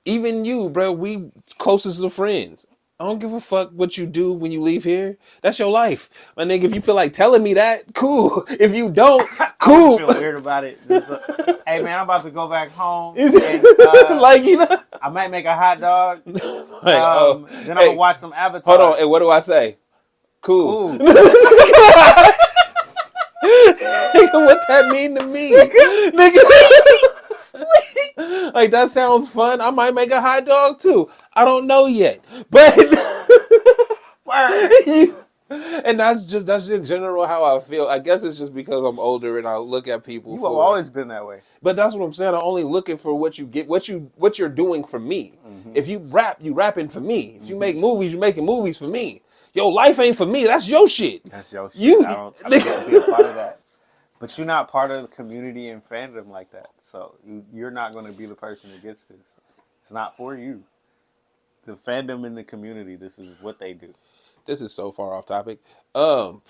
even you, bro, we closest of friends. I don't give a fuck what you do when you leave here. That's your life. My nigga, if you feel like telling me that, cool. If you don't, cool. I feel weird about it. Hey, man, I'm about to go back home. And, like, I might make a hot dog. Then I'm going to watch some Avatar. Hold on, and what do I say? Cool. Nigga, what that mean to me? Nigga. Like, that sounds fun. I might make a hot dog too. I don't know yet. But and that's just in general how I feel. I guess it's just because I'm older and I look at people. You've always been that way. But that's what I'm saying. I'm only looking for what you get, what you're doing for me. Mm-hmm. If you rap, you rapping for me. If you make movies, you making movies for me. Your life ain't for me. That's your shit. That's your shit. I don't want to be a part of that. But you're not part of the community and fandom like that. So you're not going to be the person that gets this. It's not for you. The fandom and the community, this is what they do. This is so far off topic. Damn.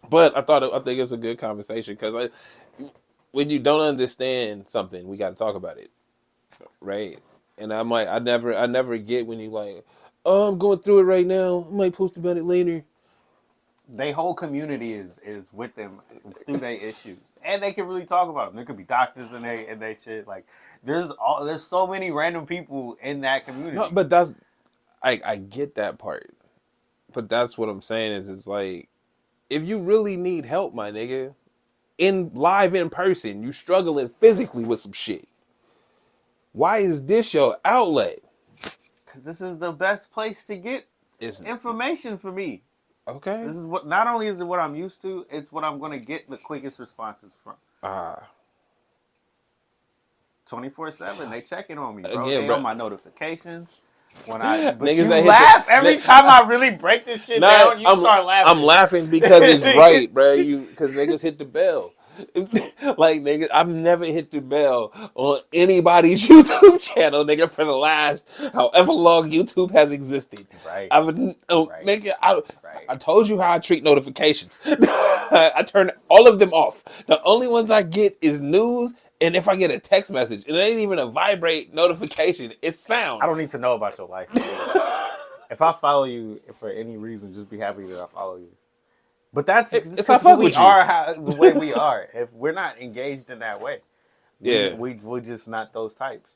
But I think it's a good conversation, because when you don't understand something, we got to talk about it, right? And I'm like, I never get when you like, oh, I'm going through it right now, I might post about it later. They whole community is with them through their issues, and they can really talk about them. There could be doctors and they shit. Like there's so many random people in that community. No, but I get that part, but that's what I'm saying is it's like if you really need help, my nigga, live in person, you struggling physically with some shit. Why is this your outlet? Because this is the best place to get information for me. Okay. This is what not only is it what I'm used to, it's what I'm gonna get the quickest responses from. 24/7, they checking on me, bro. Again, they bro. on my notifications. But you laugh every time I really break this shit down. You start laughing. I'm laughing because it's right, bro. Because niggas hit the bell. Like nigga, I've never hit the bell on anybody's YouTube channel, nigga, for the last however long YouTube has existed. Right. Nigga, I told you how I treat notifications. I turn all of them off. The only ones I get is news, and if I get a text message, and it ain't even a vibrate notification, it's sound. I don't need to know about your life. If I follow you for any reason, just be happy that I follow you. But that's if I fuck with you. The way we are. If we're not engaged in that way, we're just not those types.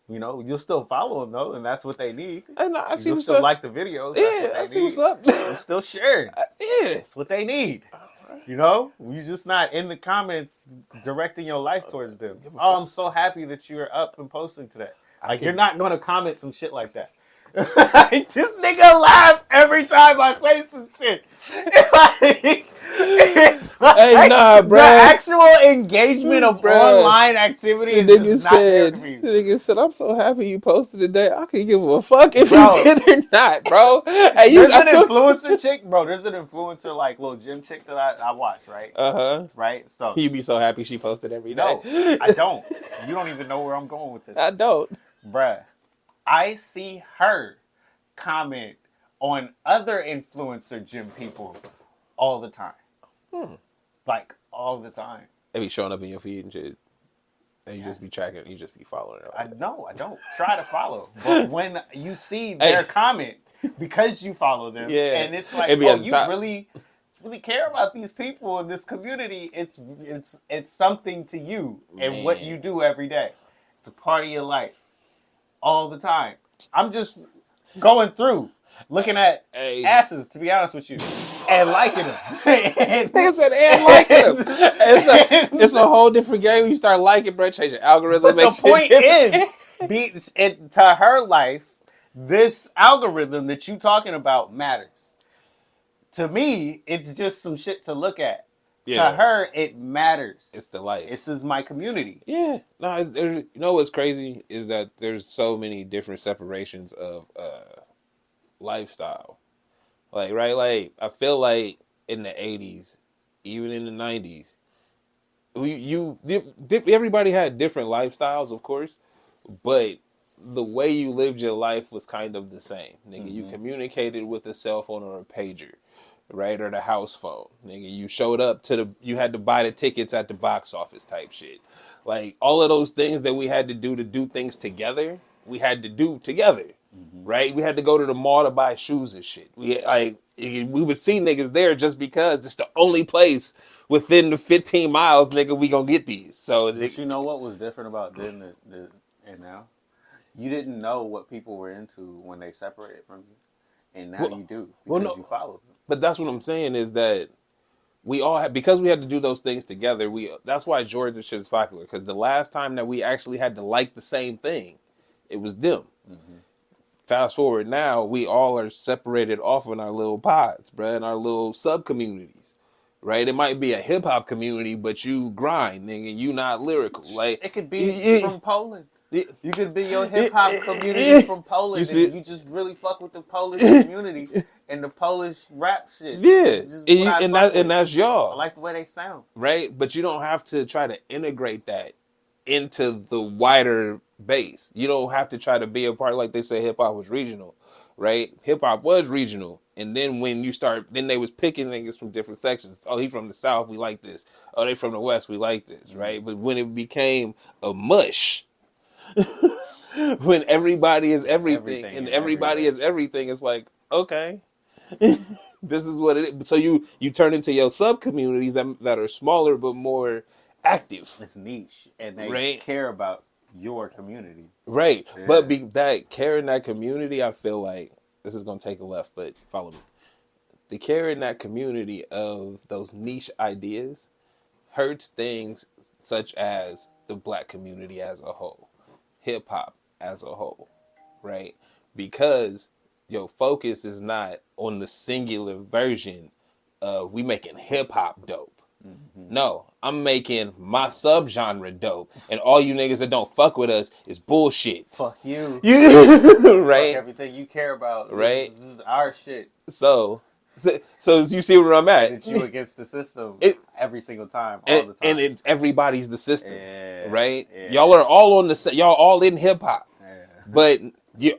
You know, you'll still follow them though, and that's what they need. And I see you'll what's still up. like the videos. Yeah, I see what's up. You still share. Yeah, that's what they need. You know, you're just not in the comments directing your life towards them. Oh, I'm so happy that you're up and posting today. Like you're not gonna comment some shit like that. This nigga laugh every time I say some shit. It's like hey, nah, bro. The actual engagement of online activity is just not there to me. The nigga said, "I'm so happy you posted today. I can give a fuck if you did or not, bro." Hey, there's an influencer chick, bro. There's an influencer like little gym chick that I watch, right? Right. So you be so happy she posted every day. No, I don't. You don't even know where I'm going with this. I don't, bruh. I see her comment on other influencer gym people all the time. Like, all the time. They be showing up in your feed and shit. And you just be tracking, you just be following it. I don't. Try to follow. But when you see their comment, because you follow them, and it's like, oh, you really care about these people in this community, it's something to you and what you do every day. It's a part of your life. All the time. I'm just going through, looking at asses, to be honest with you, and liking them. Nigga said, and liking them. It's a whole different game. You start liking, bro, change your algorithm. But the point is, to her life, this algorithm that you talking about matters. To me, it's just some shit to look at. Yeah. To her, it matters. It's the life. This is my community. Yeah. No, you know what's crazy is that there's so many different separations of lifestyle. Like, right? Like, I feel like in the 80s, even in the 90s, everybody had different lifestyles, of course, but the way you lived your life was kind of the same. Nigga, you communicated with a cell phone or a pager. Right, or the house phone, nigga. You showed up you had to buy the tickets at the box office type shit. Like all of those things that we had to do things together, we had to do together, right? We had to go to the mall to buy shoes and shit. We would see niggas there just because it's the only place within the 15 miles, nigga, we gonna get these. So, but you know what was different about then and now? You didn't know what people were into when they separated from you. And now you do, because you follow them. But that's what I'm saying is that we all have, because we had to do those things together, that's why Georgia shit is popular. Because the last time that we actually had to like the same thing, it was them. Fast forward now, we all are separated off in our little pods, bruh, in our little sub-communities. Right? It might be a hip-hop community, but you grind, nigga, you not lyrical. Like it could be from Poland. You could be your hip hop community from Poland, and you just really fuck with the Polish community and the Polish rap shit. Yeah, and that's y'all. I like the way they sound. Right, but you don't have to try to integrate that into the wider base. You don't have to try to be a part. Like they say, hip hop was regional, right? Hip hop was regional, and then when you start, then they was picking niggas from different sections. Oh, he from the South, we like this. Oh, they from the West, we like this, right? But when it became a mush. When everybody is everything and everybody is everything, it's like, okay. This is what it is. So you turn into your sub communities that are smaller but more active. It's niche, and they care about your community. Right. Yeah. But that care in that community, I feel like this is gonna take a left, but follow me. The care in that community of those niche ideas hurts things such as the black community as a whole, hip hop as a whole, right? Because your focus is not on the singular version of we making hip hop dope. Mm-hmm. No, I'm making my subgenre dope, and all you niggas that don't fuck with us is bullshit. Fuck you. Right? Fuck everything you care about. Right? This is our shit. So you see where I'm at. And it's you against the system every single time, all the time. And it's everybody's the system, right? Yeah. Y'all are all on y'all all in hip hop, but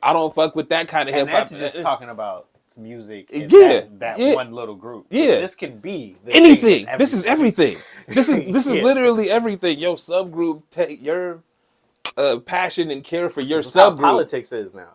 I don't fuck with that kind of hip hop. That's just talking about music. That one little group. Yeah, this can be anything. This is everything. This is literally everything. Your subgroup, take your passion and care for your subgroup. Politics is now.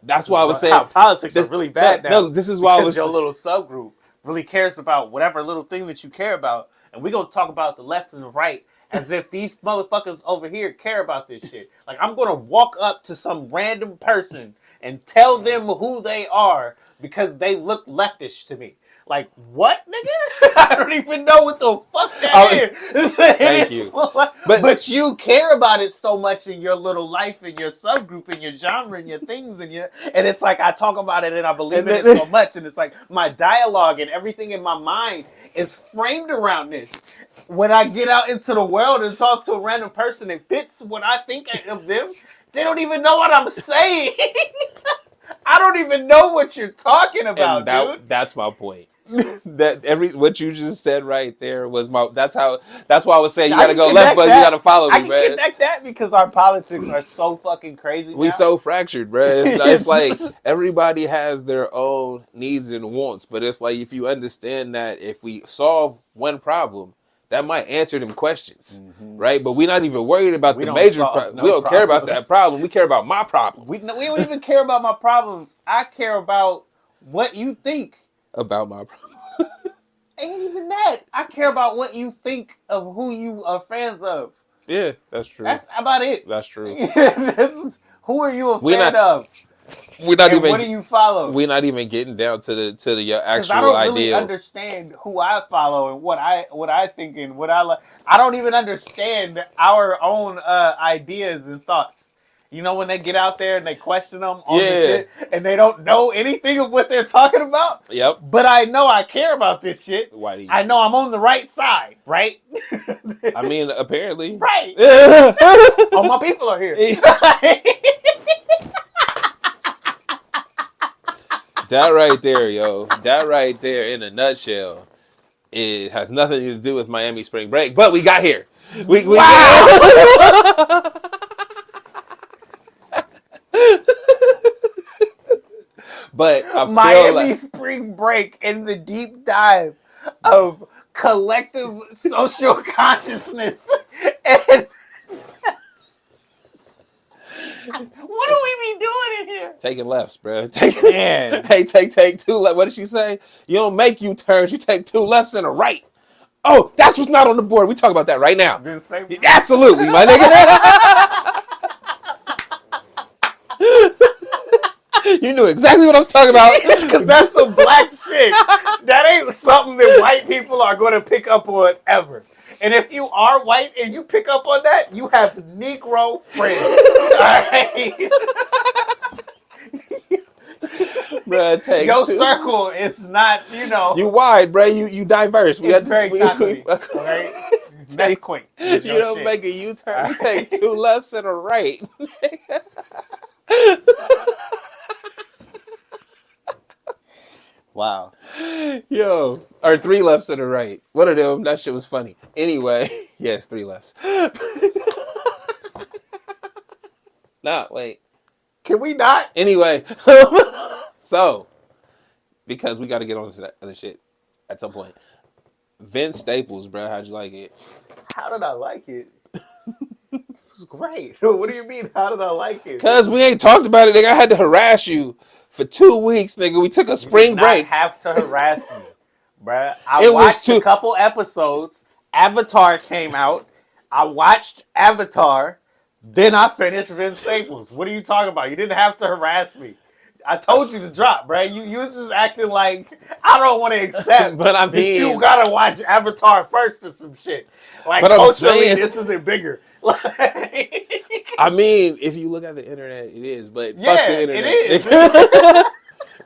That's why I was saying how politics is really bad now. No, this is why your little subgroup really cares about whatever little thing that you care about, and we're gonna talk about the left and the right as if these motherfuckers over here care about this shit. Like, I'm gonna walk up to some random person and tell them who they are because they look leftish to me. Like, what, nigga? I don't even know what the fuck that is. Thank you. But you care about it so much in your little life, in your subgroup, in your genre, in your things, and it's like I talk about it and I believe in it so much, and it's like my dialogue and everything in my mind is framed around this. When I get out into the world and talk to a random person and fits what I think of them, they don't even know what I'm saying. I don't even know what you're talking about, dude. That's my point. What you just said right there was that's why I was saying you gotta go left, but you gotta follow me, I can connect that because our politics are so fucking crazy. We so fractured, bro. It's like everybody has their own needs and wants, but it's like if you understand that if we solve one problem, that might answer them questions, right? But we're not even worried about the major problem. We don't care about that problem. We care about my problem. We don't even care about my problems. I care about what you think about my problem. Ain't even that. I care about what you think of who you are fans of. Yeah, that's true. That's about it. That's true. Who are you a fan of? We're not even. What do you follow? We're not even getting down to your actual I don't ideals. really understand who I follow and what I think and what I like. I don't even understand our own ideas and thoughts. You know, when they get out there and they question them on the shit and they don't know anything of what they're talking about. Yep. But I know I care about this shit. Why do you? I know I'm on the right side, right? I mean, apparently. Right. All my people are here. That right there, yo. That right there in a nutshell. It has nothing to do with Miami spring break, but we got here. Wow. But I Miami spring break in the deep dive of collective social consciousness. And what do we be doing in here? Taking lefts, bro. Take two lefts. What did she say? You don't make U-turns. You take two lefts and a right. Oh, that's what's not on the board. We talk about that right now. Absolutely, my nigga. You knew exactly what I was talking about. Because that's some black shit. That ain't something that white people are going to pick up on ever. And if you are white and you pick up on that, you have Negro friends. Alright? Bruh, your circle is not, You wide, bro. You diverse. It's very chocolatey. Alright? That's quick. You don't make a U-turn. You take two lefts and a right. Wow. Yo. Or three lefts and a right. One of them, that shit was funny. Anyway, yes, three lefts. Nah, wait. Can we not? Anyway. So, because we got to get on to that other shit at some point. Vince Staples, bro, how'd you like it? How did I like it? It was great. What do you mean, how did I like it? Because we ain't talked about it, nigga. I had to harass you For 2 weeks, nigga, we took a spring break. You have to harass me, bruh. I watched a couple episodes. Avatar came out. I watched Avatar. Then I finished Vince Staples. What are you talking about? You didn't have to harass me. I told you to drop, bruh. You was just acting like I don't want to accept but I that mean, you gotta watch Avatar first or some shit. Like, culturally, this isn't bigger. I mean, if you look at the internet, it is. But yeah, fuck the internet. It is.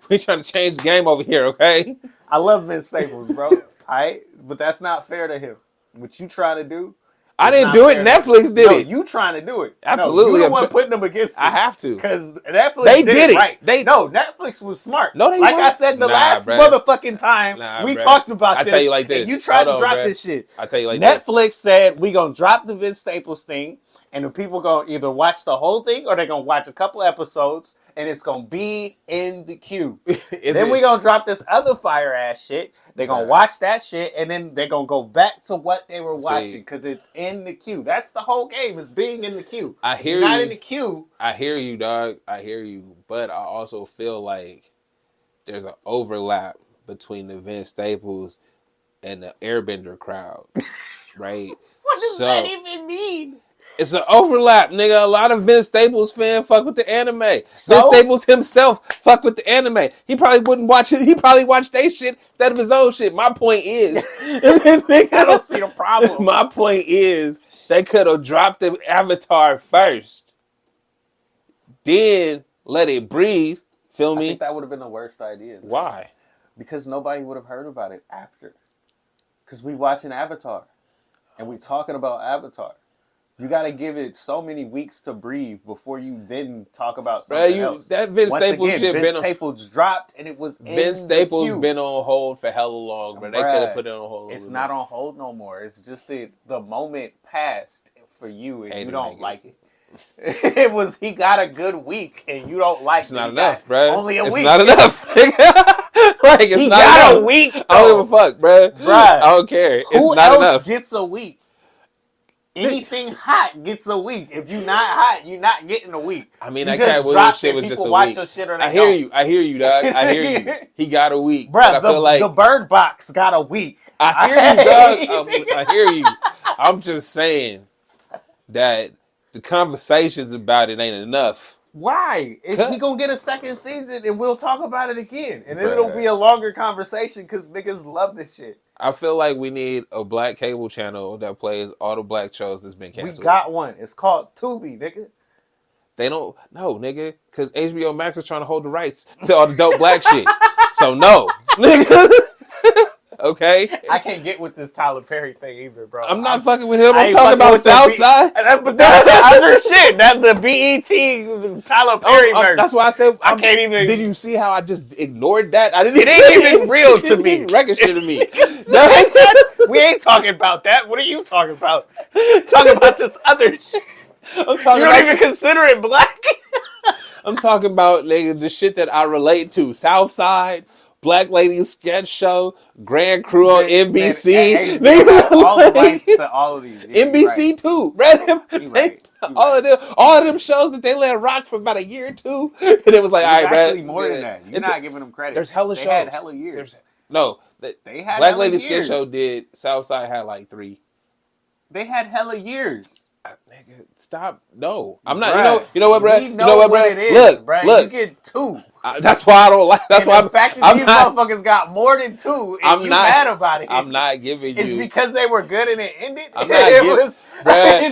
We trying to change the game over here, okay? I love Vince Staples, bro. All right? But that's not fair to him. What you trying to do? I didn't do it. Netflix did it. You trying to do it. Absolutely. No, you the one putting them against it. I have to. Because Netflix did it right. Netflix was smart. No, they like weren't. I said last motherfucking time, we talked about this. I tell you like this. And you tried to drop this shit. I tell you like this. Netflix said, we going to drop the Vince Staples thing, and the people going to either watch the whole thing or they're going to watch a couple episodes, and it's going to be in the queue. Then we going to drop this other fire ass shit. They're going to watch that shit, and then they're going to go back to what they were watching because it's in the queue. That's the whole game, is being in the queue. I hear you. Not in the queue. I hear you, dog. I hear you. But I also feel like there's an overlap between the Vince Staples and the Airbender crowd, right? What does that even mean? It's an overlap, nigga. A lot of Vince Staples fans fuck with the anime. So? Vince Staples himself fuck with the anime. He probably wouldn't watch it. He probably watched their shit instead of his own shit. My point is, I don't see the problem. My point is, they could have dropped the Avatar first, then let it breathe. Feel me? I think that would have been the worst idea. Why? Because nobody would have heard about it after. Because we watching Avatar, and we talking about Avatar. You got to give it so many weeks to breathe before you then talk about something else. That Vince Staples shit Vince Staples dropped, and it was Vince Staples been on hold for hella long, but they could have put it on hold. It's not on hold no more. It's just the moment passed for you, and you don't like it. It was, he got a good week, and you don't like it. It's not enough, bro. Only a week. It's not enough. Like, it's he not got enough. A week. Though. I don't give a fuck, bro. I don't care. It's Who not else enough. Gets a week? Anything hot gets a week. If you're not hot, you're not getting a week. I mean, that Cat Williams shit was just a week. Your shit or I hear you. I hear you, dog. I hear you. He got a week. Bro, I feel like the Bird Box got a week. I hear you, dog. I hear you. I'm just saying that the conversations about it ain't enough. Why? He gonna get a second season and we'll talk about it again. And then it'll be a longer conversation because niggas love this shit. I feel like we need a black cable channel that plays all the black shows that's been canceled. We got one. It's called Tubi, nigga. They don't, no, nigga, because HBO Max is trying to hold the rights to all the dope black shit. So no, nigga. Okay? I can't get with this Tyler Perry thing either, bro. I'm not fucking with him. I'm talking about Southside. But that's the other shit. That's the BET Tyler Perry version. That's why I said I can't even. Did you see how I just ignored that? It ain't even real to me. Record shit to me. We ain't talking about that. What are you talking about? Talking about this other shit. You don't even consider it black. I'm talking about, nigga, the shit that I relate to. Southside. Black Lady Sketch Show, Grand Crew on NBC. All the rights to all of these. NBC too. Right? All of them shows that they let rock for about a year or two. And it was like, all right, actually more than that. You're not giving them credit. There's hella shows. They had hella years. They had Black Lady Sketch Show did. Southside had like 3. They had hella years. Nigga, stop. No. I'm not. Bruh, you know what, bro? You know what it is. Look. You get 2. That's why I don't like. That's why the fact that these motherfuckers got more than 2, and you mad about it. I'm not giving you. It's because they were good and it ended. I'm not giving.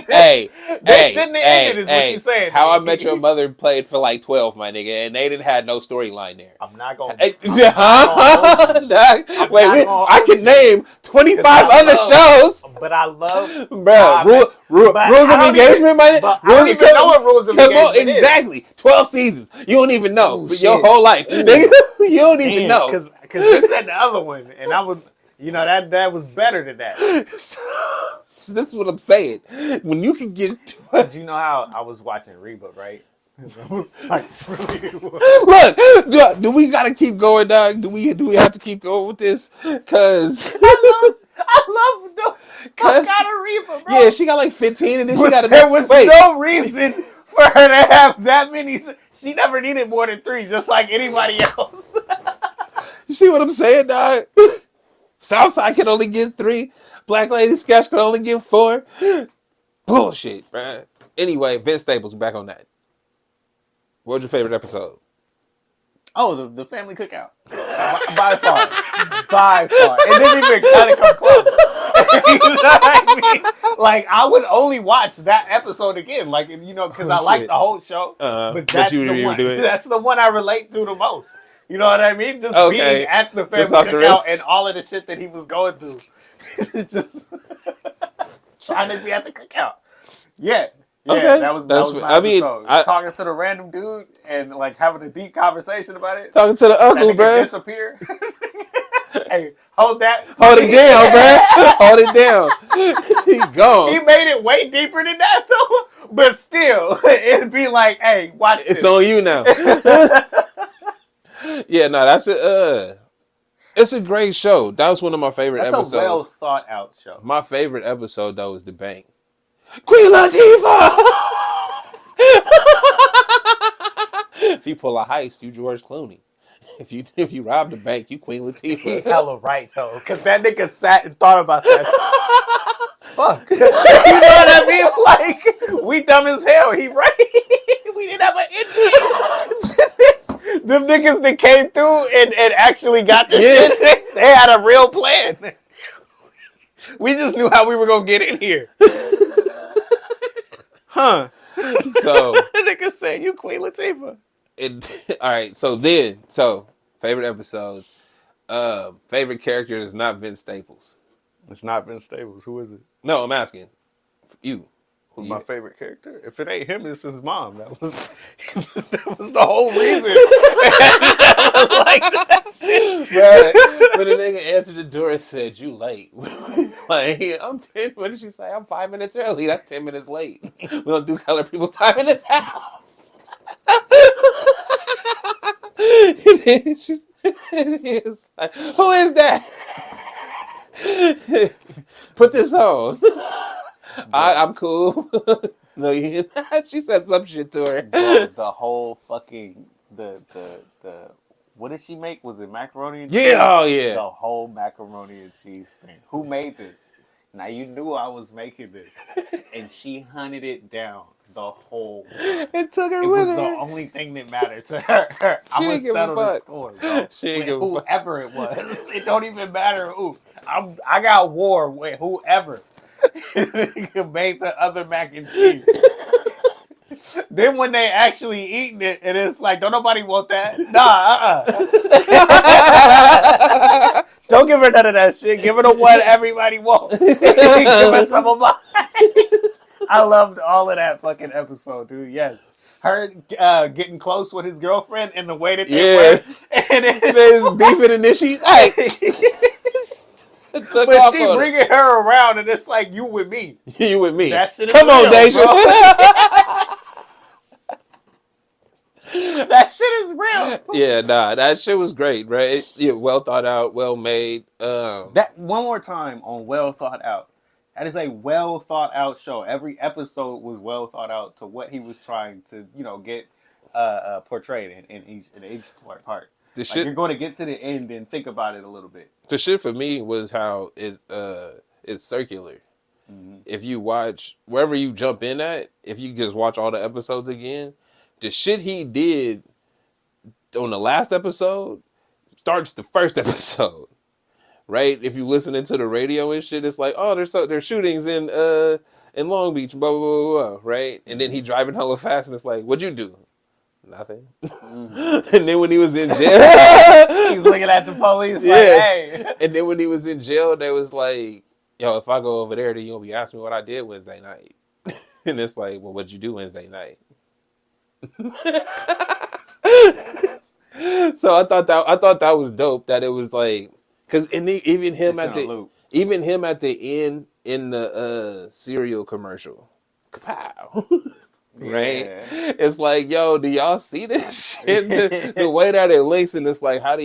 Hey, they shouldn't have ended. Is what you saying? How I Met Your Mother played for like 12, my nigga, and they didn't have no storyline there. I'm not gonna. Wait, I can name 25 other shows. But I love, bro. Rules of Engagement, my nigga. I don't even know what Rules of Engagement is. Exactly. 12 seasons. You don't even know. Your whole life. You don't even know. Because you said the other one, and I was, that was better than that. So this is what I'm saying. When you can get... Because you know how I was watching Reba, right? I was like, look, do we gotta keep going, dog? Do we have to keep going with this? Because... I love got a Reba, bro. Yeah, she got like 15, and then she got there was no reason For her to have that many, she never needed more than 3, just like anybody else. You see what I'm saying, dog? Southside can only get 3. Black Lady Sketch can only get 4. Bullshit, bruh. Anyway, Vince Staples, back on that. What was your favorite episode? Oh, the family cookout. By far. By far. It didn't even kind of come close. You know what I mean? Like, I would only watch that episode again. Like, you know, because I like the whole show. But that's the one. That's the one I relate to the most. You know what I mean? Just being at the family cookout and all of the shit that he was going through. Just trying to be at the cookout. Yeah. Yeah, okay. that was my episode. Talking to the random dude and like having a deep conversation about it. Talking to the uncle, bro. Disappear. Hey, hold that. Hold it down, bro. Hold it down. He gone. He made it way deeper than that though. But still, it'd be like, hey, watch this. It's on you now. Yeah, no, that's it. It's a great show. That was one of my favorite episodes. That's a well thought out show. My favorite episode though is the bank. Queen Latifah! If you pull a heist, you George Clooney. If you rob the bank, you Queen Latifah. He hella right though, because that nigga sat and thought about that shit. Fuck. You know what I mean? Like, we dumb as hell. He right. We didn't have an ending. Them niggas that came through and actually got the shit, they had a real plan. We just knew how we were going to get in here. Huh. So nigga saying you Queen Latifah. All right. So favorite episodes. Favorite character is not Vince Staples. It's not Vince Staples. Who is it? No, I'm asking you. Who's my favorite character? If it ain't him, it's his mom. That was the whole reason. Like that shit. Right. When the nigga answered the door and said, "You late." Like, I'm 10. What did she say? I'm 5 minutes early. That's 10 minutes late. We don't do color people time in this house. And then it's like, who is that? Put this on. I'm cool. No, she said some shit to her. The whole fucking the what did she make? Was it macaroni and cheese? Yeah, oh yeah. The whole macaroni and cheese thing. Who made this? Now you knew I was making this, and she hunted it down the whole way. It took her with her. It was the only thing that mattered to her. I'm gonna settle the score, bro. She didn't give a fuck. Whoever it was, it don't even matter who. I got war with whoever made the other mac and cheese. Then when they actually eating it, and it's like, don't nobody want that? Nah, Don't give her none of that shit. Give her the one everybody wants. Give her some of mine. I loved all of that fucking episode, dude. Yes. Her getting close with his girlfriend and the way that they went. And there's beefing and then she's like... But she bringing her around and it's like, you with me. You with me. That shit is Come real, on, Deja. That shit is real. Yeah, nah, that shit was great, right? Yeah, well thought out, well made. That one more time on well thought out. That is a well thought out show. Every episode was well thought out to what he was trying to, get portrayed in each part. Like you're going to get to the end and think about it a little bit. The shit for me was how it's circular. Mm-hmm. If you watch wherever you jump in at, if you just watch all the episodes again, the shit he did on the last episode starts the first episode, right? If you listen into the radio and shit, it's like, oh, there's shootings in Long Beach, blah blah blah blah, right? And then he driving hella fast, and it's like, what'd you do? Nothing. Mm-hmm. And then when he was in jail, he's looking at the police like, hey. And then when he was in jail, they was like, yo, if I go over there, then you'll be asking me what I did Wednesday night. And it's like, well, what'd you do Wednesday night? So I thought that was dope. That it was like, because even him at the end in the cereal commercial, kapow. Right? Yeah. It's like, yo, do y'all see this shit? The way that it links, and it's like, I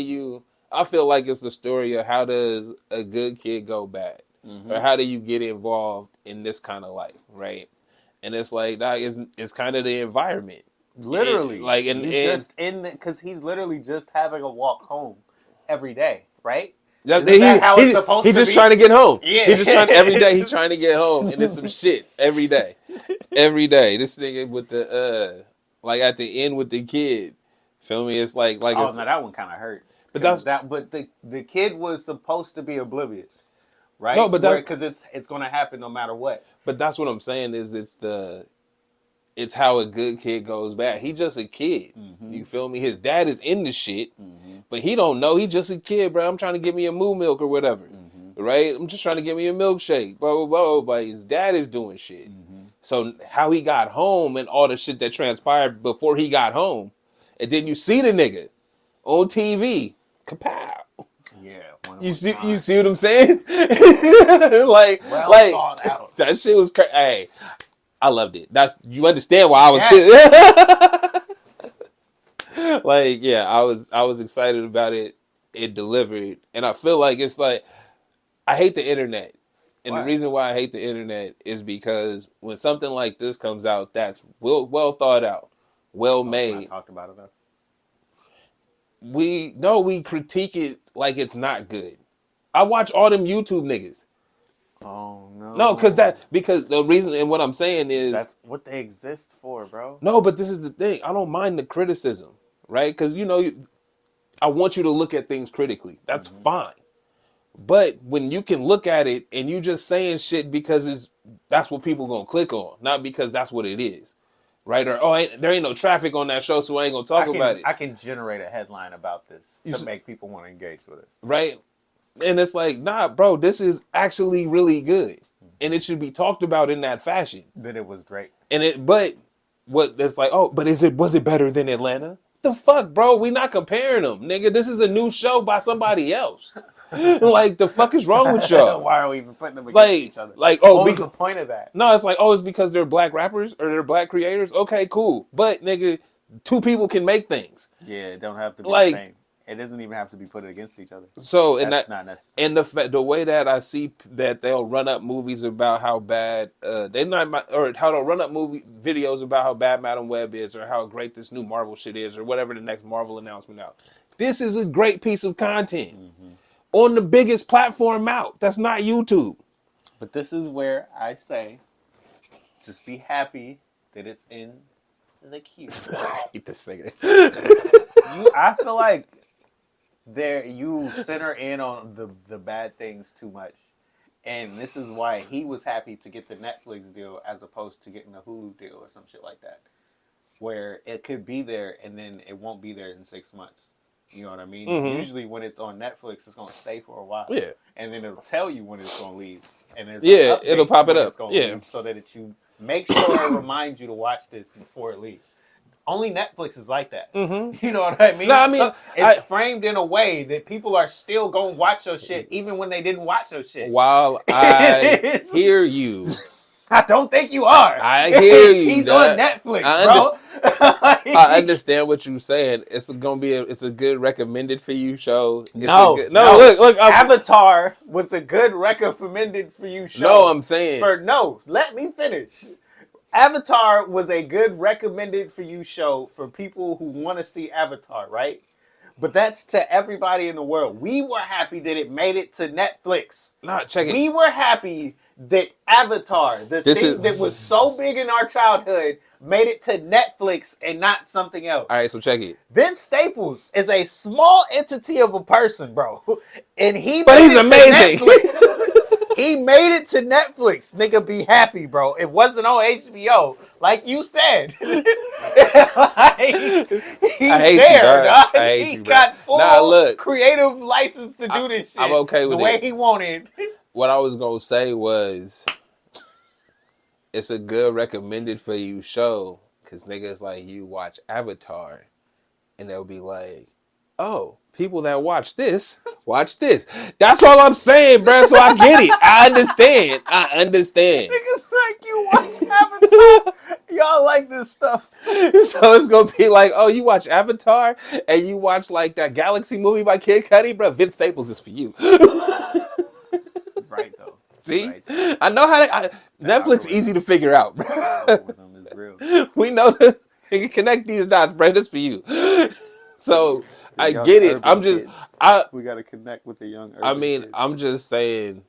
feel like it's the story of how does a good kid go bad? Mm-hmm. Or how do you get involved in this kind of life, right? And it's like, dog, it's kind of the environment. Literally. Like, just because he's literally just having a walk home every day, right? Isn't that how it's supposed to be? He's just trying to get home. Yeah. He's just trying, every day he's trying to get home. And it's some shit every day. Every day. This nigga with the, like at the end with the kid. Feel me? It's like oh, it's, no, that one kind of hurt. But the kid was supposed to be oblivious, right? No, but because it's going to happen no matter what. But that's what I'm saying is it's how a good kid goes bad. He just a kid. Mm-hmm. You feel me? His dad is in the shit, but he don't know. He just a kid, bro. I'm trying to get me a moo milk or whatever, right? I'm just trying to get me a milkshake, blah, blah, blah. But his dad is doing shit. So how he got home and all the shit that transpired before he got home, and then you see the nigga on TV, kapow. Yeah. You see what I'm saying? Thought out. That shit was crazy. Hey, I loved it. You understand why I was here. Like, yeah, I was excited about it. It delivered. And I feel like it's like, I hate the internet. And the reason why I hate the internet is because when something like this comes out, that's well thought out, well made. I talked about it though. We critique it like it's not good. I watch all them YouTube niggas. Oh no. No, because the reason and what I'm saying is that's what they exist for, bro. No, but this is the thing. I don't mind the criticism, right? Because I want you to look at things critically. That's fine. But when you can look at it and you just saying shit because that's what people gonna click on, not because that's what it is, right? Or there ain't no traffic on that show, so I ain't gonna talk about it. I can generate a headline about this to make people want to engage with it, right? And it's like, nah, bro, this is actually really good, and it should be talked about in that fashion. That it was great, but it's like, but was it better than Atlanta? The fuck, bro? We not comparing them, nigga. This is a new show by somebody else. Like, the fuck is wrong with y'all? Why are we even putting them against each other? What was the point of that? No, it's like, it's because they're black rappers or they're black creators. Okay, cool. But, nigga, two people can make things. Yeah, it don't have to be the same. It doesn't even have to be put against each other. So, that's not necessary. And the way that I see that they'll run up movies about how bad how they'll run up movie videos about how bad Madam Web is or how great this new Marvel shit is or whatever the next Marvel announcement out. This is a great piece of content. On the biggest platform out. That's not YouTube. But this is where I say, just be happy that it's in the queue. I hate this thing. I feel like you center in on the bad things too much. And this is why he was happy to get the Netflix deal as opposed to getting the Hulu deal or some shit like that. Where it could be there and then it won't be there in 6 months. You know what I mean? Usually when it's on Netflix, it's going to stay for a while. Yeah. And then it'll tell you when it's going to leave. And it'll pop it up. So that you make sure it reminds you to watch this before it leaves. Only Netflix is like that. You know what I mean? No, I mean, it's framed in a way that people are still going to watch your shit even when they didn't watch your shit. While I hear you. I don't think you are. I hear you. He's on Netflix, bro. I understand what you're saying. It's a good recommended for you show. Look. Avatar was a good recommended for you show. No, I'm saying. Let me finish. Avatar was a good recommended for you show for people who want to see Avatar, right? But that's to everybody in the world. We were happy that it made it to Netflix. We were happy that Avatar, that was so big in our childhood, made it to Netflix and not something else. All right, so check it. Vince Staples is a small entity of a person, bro. And he's amazing. He made it to Netflix. Nigga, be happy, bro. It wasn't on HBO, like you said. He's there, dog. He got full creative license to do this shit. I'm okay with the way he wanted. What I was gonna say was, it's a good recommended for you show, because niggas like you watch Avatar, and they'll be like, oh, people that watch this. That's all I'm saying, bro. So I get it. I understand. Niggas like you watch Avatar. Y'all like this stuff. So it's gonna be like, oh, you watch Avatar and you watch like that Galaxy movie by Kid Cudi, bro. Vince Staples is for you. Right though. See, right. I know how to. Netflix easy to figure out, bro. Algorithm is real. We know that you can connect these dots, bro. This for you. So The I young get it. urban kids. I We got to connect with the young urban I mean, kids. I'm just saying.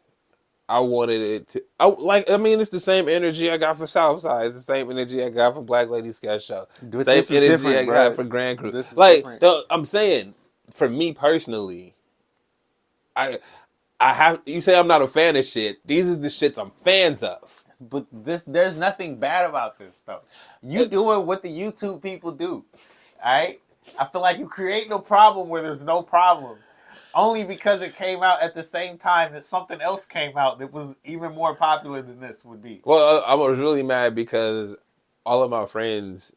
I wanted it to. It's the same energy I got for Southside. It's the same energy I got for Black Lady Sketch Show. Same energy I got for Grand Crew. This is Like, different. I'm saying, for me personally, I have. You say I'm not a fan of shit. These are the shits I'm fans of. But there's nothing bad about this stuff. You doing what the YouTube people do, all right? I feel like you create no problem where there's no problem. Only because it came out at the same time that something else came out that was even more popular than this would be. Well, I was really mad because all of my friends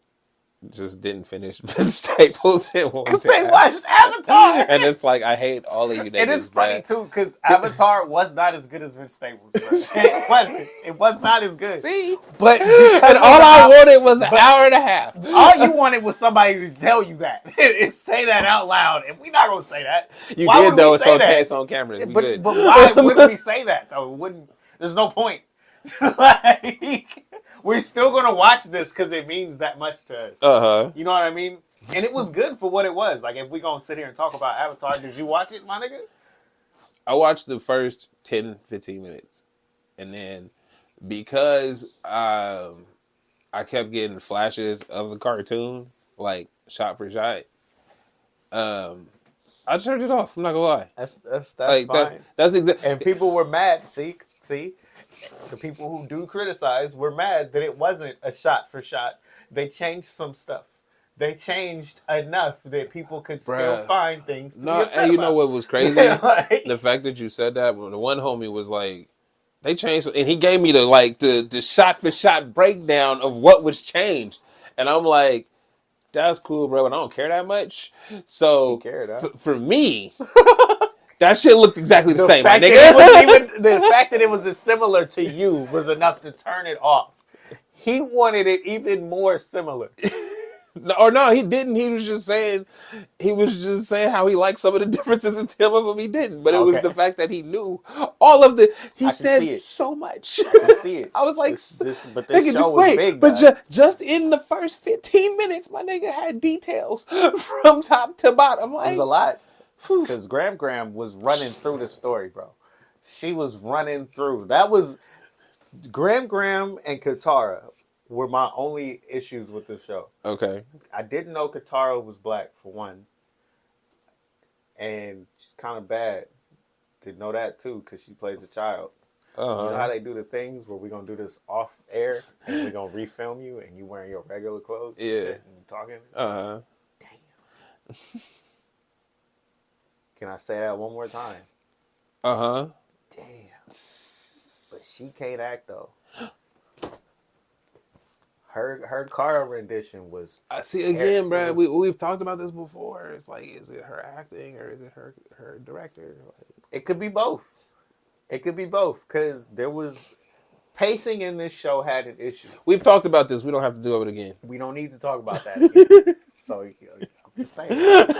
just didn't finish Staples. Because they watched Avatar. And it's like, I hate all of you niggas. It is funny, too, because Avatar was not as good as Vince Staples. It wasn't. It was not as good. See? But and all I wanted was an hour and a half. All you wanted was somebody to tell you that. And say that out loud. And we're not going to say that. You why did, though. It's on camera. But why wouldn't we say that, though? There's no point. Like, we're still going to watch this because it means that much to us. Uh-huh. You know what I mean? And it was good for what it was. Like, if we're going to sit here and talk about Avatar, did you watch it, my nigga? I watched the first 10, 15 minutes. And then because I kept getting flashes of the cartoon, like shot for shot, I turned it off. I'm not going to lie. That's like, fine. That's exactly. And people were mad. See? The people who do criticize were mad that it wasn't a shot for shot. They changed some stuff. They changed enough that people could still find things to be upset and you about. know what was crazy? Like, the fact that you said that, when the one homie was like, they changed, and he gave me the shot for shot breakdown of what was changed. And I'm like, that's cool, bro, but I don't care that much. So for me, that shit looked exactly the same, my nigga. The fact that it was as similar to you was enough to turn it off. He wanted it even more similar. No, he didn't. He was just saying how he liked some of the differences in some of them he didn't. But it was the fact that he knew all of the. He said so much. I can see it. I was like, but this show was big. But just in the first 15 minutes, my nigga had details from top to bottom. Like, it was a lot. Because Gram was running through the story, bro. She was running through. That was Gram and Katara were my only issues with this show. Okay. I didn't know Katara was black, for one. And she's kind of bad. Didn't know that, too, because she plays a child. Uh-huh. You know how they do the things where we're going to do this off air and we're going to refilm you and you wearing your regular clothes and shit and talking? Uh-huh. Damn. Can I say that one more time? Uh-huh. Damn. But she can't act, though. Her Cara rendition was. I see again, Brad. We've talked about this before. It's like, is it her acting or is it her director? It could be both. It could be both because there was pacing in this show had an issue. We've talked about this. We don't have to do it again. We don't need to talk about that again. So I'm just saying.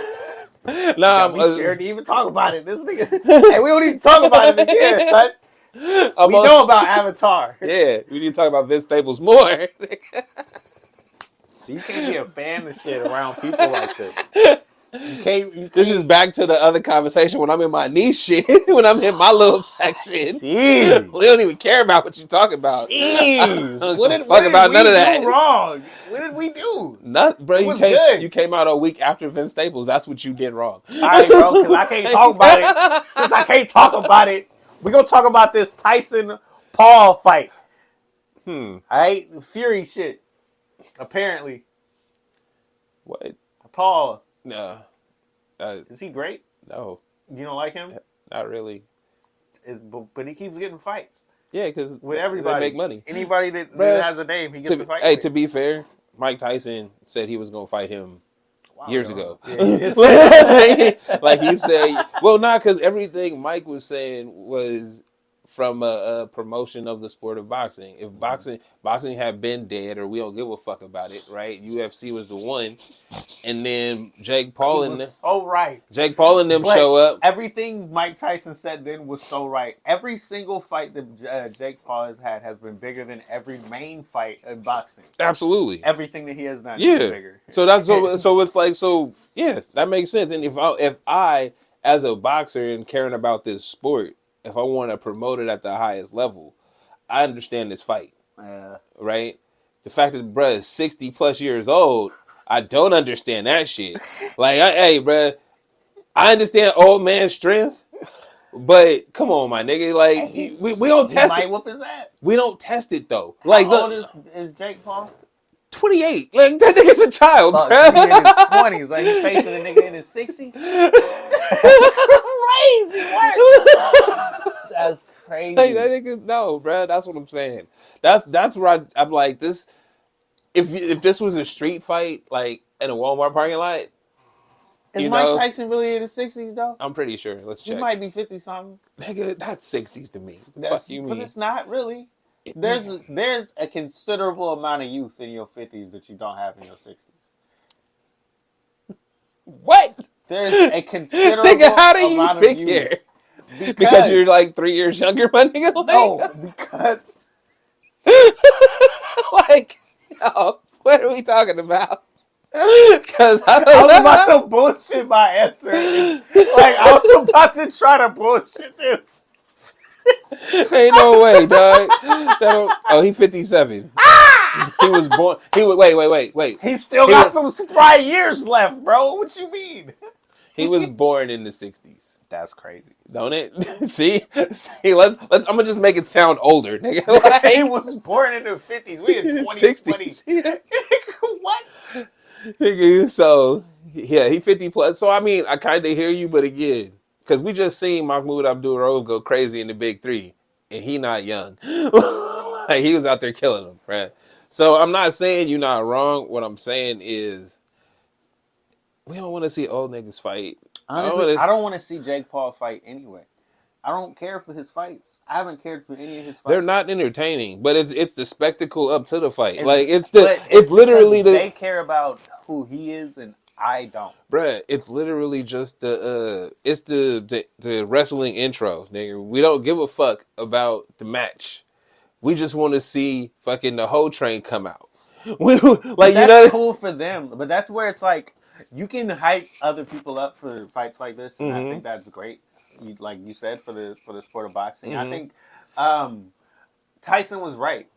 I'm scared to even talk about it. This nigga. Hey, we don't need to talk about it again, son. We know about Avatar. Yeah, we need to talk about Vince Staples more. So you can't be a fan of shit around people like this. You can't. This is back to the other conversation when I'm in my niche shit, when I'm in my little section. Jeez. We don't even care about what you talk about. Jeez. What did we do wrong? What did we do? Nothing, bro. You came out a week after Vince Staples. That's what you did wrong. All right, bro, because I can't talk about it. Since I can't talk about it, we're going to talk about this Tyson-Paul fight. All right? Fury shit. Apparently. What? Paul. No. Is he great? No. You don't like him? Not really. But he keeps getting fights. Yeah, because with everybody. They make money. Anybody that has a name, he gets a fight. Hey, to be fair, Mike Tyson said he was going to fight him years ago. Yeah, like he said, well, not because everything Mike was saying was from a promotion of the sport of boxing. If boxing had been dead, or we don't give a fuck about it, right? UFC was the one, and then Jake Paul and them, so right. Jake Paul and them show up. Everything Mike Tyson said then was so right. Every single fight that Jake Paul has had has been bigger than every main fight in boxing. Absolutely, everything that he has done is bigger. So that's so it's like yeah, that makes sense. And if I as a boxer and caring about this sport, if I want to promote it at the highest level, I understand this fight. Right? The fact that bruh is 60 plus years old, I don't understand that shit. Like, hey, bruh, I understand old man strength, but come on, my nigga. Like, we don't test it. He might whoop his ass. We don't test it, though. Like, how old is Jake Paul? 28. Like, that nigga's a child, bruh. He in his 20s. Like, he facing a nigga in his 60s? Crazy work. That's crazy. Like, that nigga, no, bro. That's what I'm saying. That's where I'm like this. If this was a street fight, like in a Walmart parking lot, is Mike Tyson really in his 60s though? I'm pretty sure. Let's check. He might be 50 something. Nigga, that's 60s to me. Fuck you mean? But it's not really. There's a considerable amount of youth in your 50s that you don't have in your 60s. What? There's a considerable nigga, how do you amount figure? Of youth. Because you're like 3 years younger, my nigga? Like, no, because... like, yo, what are we talking about? Because I was about to bullshit my answer. Like, I was about to try to bullshit this. Ain't no way, dog. Oh, he 57. He was born. Wait. He still got some spry years left, bro. What you mean? He was born in the 60s. That's crazy. Don't it? See, let's I'm gonna just make it sound older, nigga. Like, he was born in the 50s. We in 2020. What? Nigga, so yeah, he 50 plus. So I mean, I kind of hear you, but again, because we just seen Mahmoud Abdul-Rauf go crazy in the Big Three, and he not young. Like, he was out there killing them, right? So I'm not saying you're not wrong. What I'm saying is, we don't want to see old niggas fight. Honestly, I don't want to see Jake Paul fight anyway. I don't care for his fights. I haven't cared for any of his fights. They're not entertaining, but it's the spectacle up to the fight. It's literally they care about who he is and I don't. Bruh, it's literally just the wrestling intro, nigga. We don't give a fuck about the match. We just want to see fucking the whole train come out. That's cool for them, but that's where it's like you can hype other people up for fights like this, and I think that's great. Like you said, for the sport of boxing, I think Tyson was right.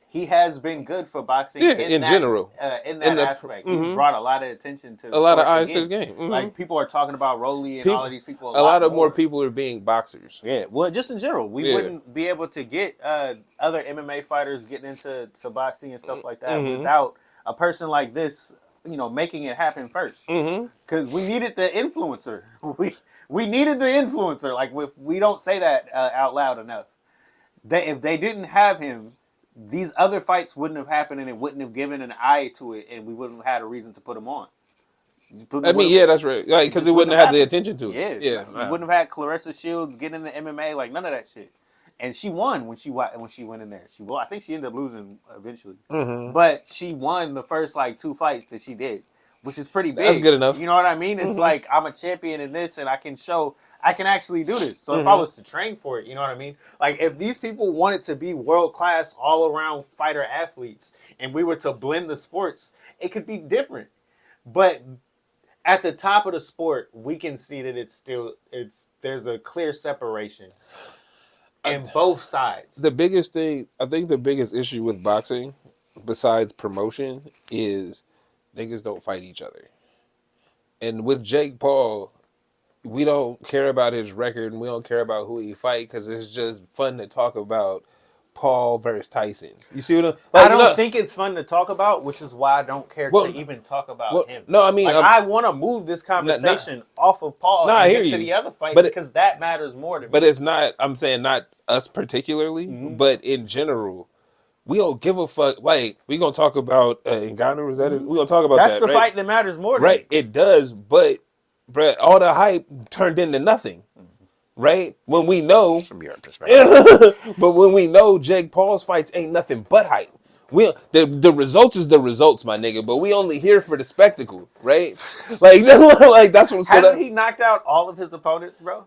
He has been good for boxing in general. In that aspect, he's brought a lot of attention to a lot of eyes to the game. Like people are talking about Rolly and all of these people. A lot more people are being boxers. Yeah, well, just in general, we wouldn't be able to get other MMA fighters getting into boxing and stuff like that without a person like this, making it happen first. Because we needed the influencer. We needed the influencer. Like, we don't say that out loud enough. If they didn't have him, these other fights wouldn't have happened, and it wouldn't have given an eye to it, and we wouldn't have had a reason to put them on. That's right. Because it wouldn't have had the attention to it. Yeah. You wouldn't have had Clarissa Shields get in the MMA, like none of that shit. And she won when she went in there. I think she ended up losing eventually, but she won the first 2 fights that she did, which is pretty big. That's good enough. You know what I mean? It's like I'm a champion in this, and I can show I can actually do this. So if I was to train for it, you know what I mean? Like, if these people wanted to be world-class, all-around fighter athletes, and we were to blend the sports, it could be different. But at the top of the sport, we can see that there's a clear separation in both sides. The biggest thing, I think the biggest issue with boxing, besides promotion, is niggas don't fight each other. And with Jake Paul, we don't care about his record and we don't care about who he fight because it's just fun to talk about Paul versus Tyson. You see what I don't think it's fun to talk about, which is why I don't care to even talk about him. No, I mean, I want to move this conversation off of Paul and get to the other fight because that matters more to me. But it's not, I'm saying not us particularly, but in general. We don't give a fuck. Like, we gonna talk about Ngannou. We gonna talk about that's the fight that matters more to me. It does, but bruh, all the hype turned into nothing. right? When we know, from your perspective. but when we know Jake Paul's fights ain't nothing but hype. The results is the results, my nigga. But we only here for the spectacle, right? Like that's what. Hasn't he knocked out all of his opponents, bro?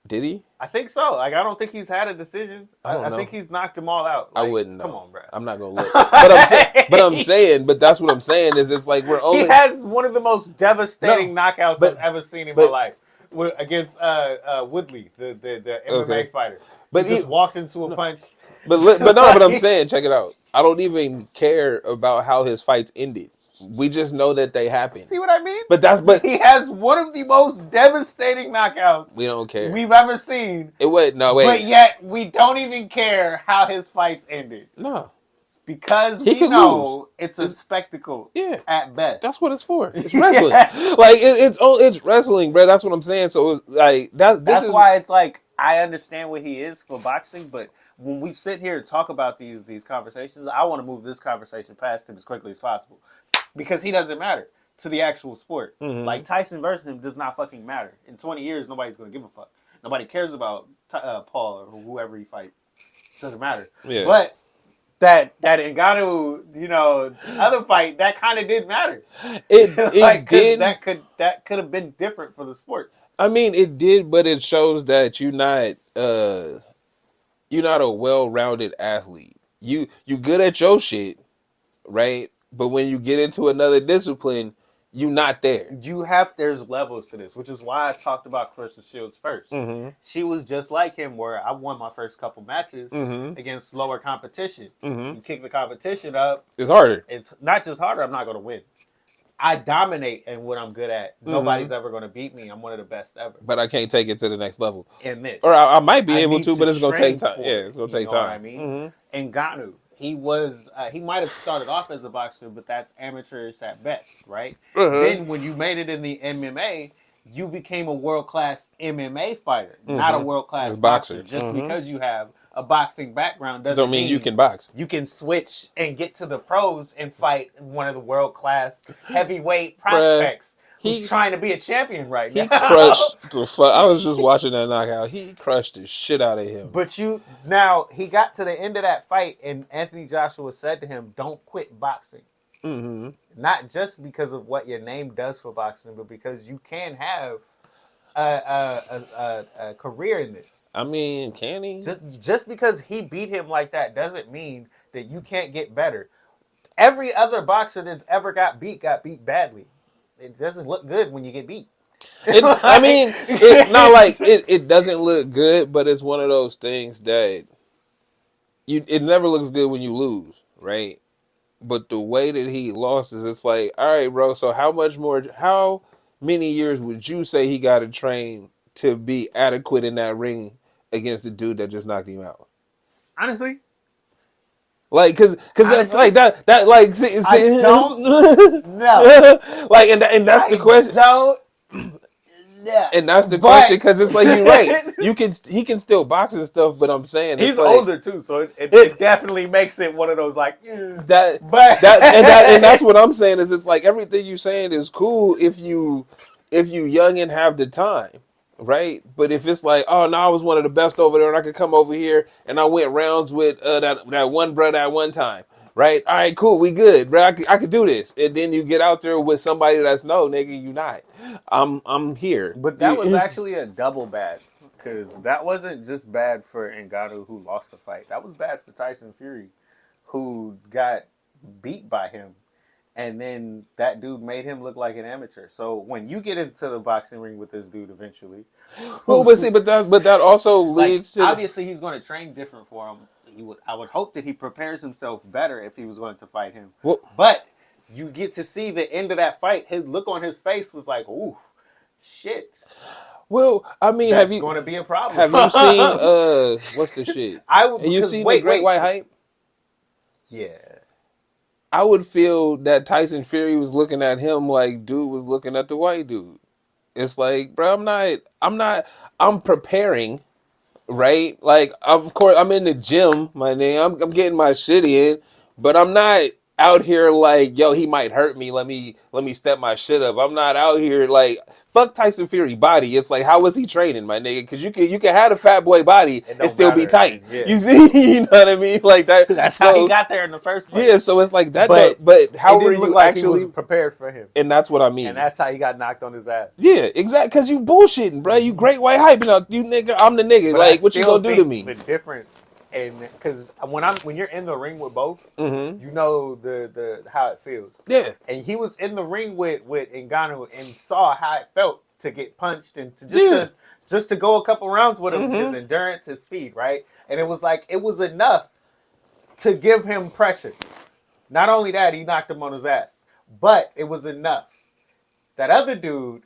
Did he? I think so. Like, I don't think he's had a decision. I think he's knocked them all out. Like, I wouldn't know. Come on, bro. I'm not gonna look. But that's what I'm saying is it's like we're only. He has one of the most devastating knockouts I've ever seen in my life against Woodley, the MMA fighter. But he just walked into a punch. But I'm saying, check it out. I don't even care about how his fights ended. We just know that they happened. See what I mean? But he has one of the most devastating knockouts we don't care we've ever seen. But yet we don't even care how his fights ended. No. Because we know it's a spectacle. Yeah. At best. That's what it's for. It's wrestling. Like it's wrestling, bro. That's what I'm saying. So it's like that's why it's like I understand what he is for boxing, but when we sit here and talk about these conversations, I want to move this conversation past him as quickly as possible. Because he doesn't matter to the actual sport. Mm-hmm. Like, Tyson versus him does not fucking matter. In 20 years, nobody's going to give a fuck. Nobody cares about Paul or whoever he fights. Doesn't matter. Yeah. But that Ngannou, other fight, that kind of did matter. It did. That could have been different for the sports. I mean, it did, but it shows that you're not a well-rounded athlete. You good at your shit, right? But when you get into another discipline, you're not there. There's levels to this, which is why I talked about Clarissa Shields first. Mm-hmm. She was just like him, where I won my first couple matches against lower competition. Mm-hmm. You kick the competition up. It's harder. It's not just harder. I'm not going to win. I dominate in what I'm good at. Mm-hmm. Nobody's ever going to beat me. I'm one of the best ever. But I can't take it to the next level. In this. Or I might be able to, but it's going to take time. Yeah, it's going to take time. What I mean? Mm-hmm. Ngannou. He might have started off as a boxer, but that's amateurish at best, right? Uh-huh. Then when you made it in the MMA, you became a world-class MMA fighter, not a world-class boxer. Just because you have a boxing background doesn't mean you can box. You can switch and get to the pros and fight one of the world-class heavyweight prospects. He's trying to be a champion right now. He crushed the fuck. I was just watching that knockout. He crushed the shit out of him. But now he got to the end of that fight, and Anthony Joshua said to him, "Don't quit boxing." Mm-hmm. Not just because of what your name does for boxing, but because you can have a career in this. I mean, can he? Just because he beat him like that doesn't mean that you can't get better. Every other boxer that's ever got beat badly. It doesn't look good when you get beat. It doesn't look good, but it's one of those things that it never looks good when you lose, right? But the way that he lost is it's like, all right, bro, so how many years would you say he got to train to be adequate in that ring against the dude that just knocked him out? Honestly. Like, cause that's like that like. I don't know. Like, and that's the question. Yeah. And that's the question, because it's like, you're right. He can still box and stuff, but I'm saying he's like, older too, so it definitely makes it one of those like and that's what I'm saying is it's like everything you're saying is cool if you young and have the time. Right, but if it's like, oh no, I was one of the best over there, and I could come over here, and I went rounds with that one brother at one time. Right, all right, cool, we good, bro. I could do this, and then you get out there with somebody that's no, nigga, you not. I'm here. But that was actually a double bad, because that wasn't just bad for Ngannou, who lost the fight. That was bad for Tyson Fury, who got beat by him. And then that dude made him look like an amateur. So when you get into the boxing ring with this dude eventually, but that also leads to obviously he's going to train different for him. I would hope that he prepares himself better if he was going to fight him. Well, but you get to see the end of that fight. His look on his face was like, "Ooh, shit." Well, I mean, that's going to be a problem. Have you seen what's the shit? Have you seen the Great White Hype? Yeah. I would feel that Tyson Fury was looking at him like dude was looking at the white dude. It's like, bro, I'm preparing, right? Like, of course, I'm in the gym, my name. I'm getting my shit in, but I'm not out here like, yo, he might hurt me. Let me step my shit up. I'm not out here like fuck Tyson Fury body. It's like, how was he training, my nigga? Because you can have a fat boy body and still be tight. Yeah. You see, you know what I mean? Like that. That's how he got there in the first place. Yeah, so it's like that. But how were you like actually he was prepared for him? And that's what I mean. And that's how he got knocked on his ass. Yeah, exactly. Because you bullshitting, bro. You great white hype. You nigga, I'm the nigga. But like, what you gonna do to me? The difference, and because when you're in the ring with both, you know the how it feels. Yeah. And he was in the ring with Ngannou and saw how it felt to get punched and to just to go a couple rounds with him, his endurance, his speed, right? And it was like it was enough to give him pressure. Not only that, he knocked him on his ass, but it was enough. That other dude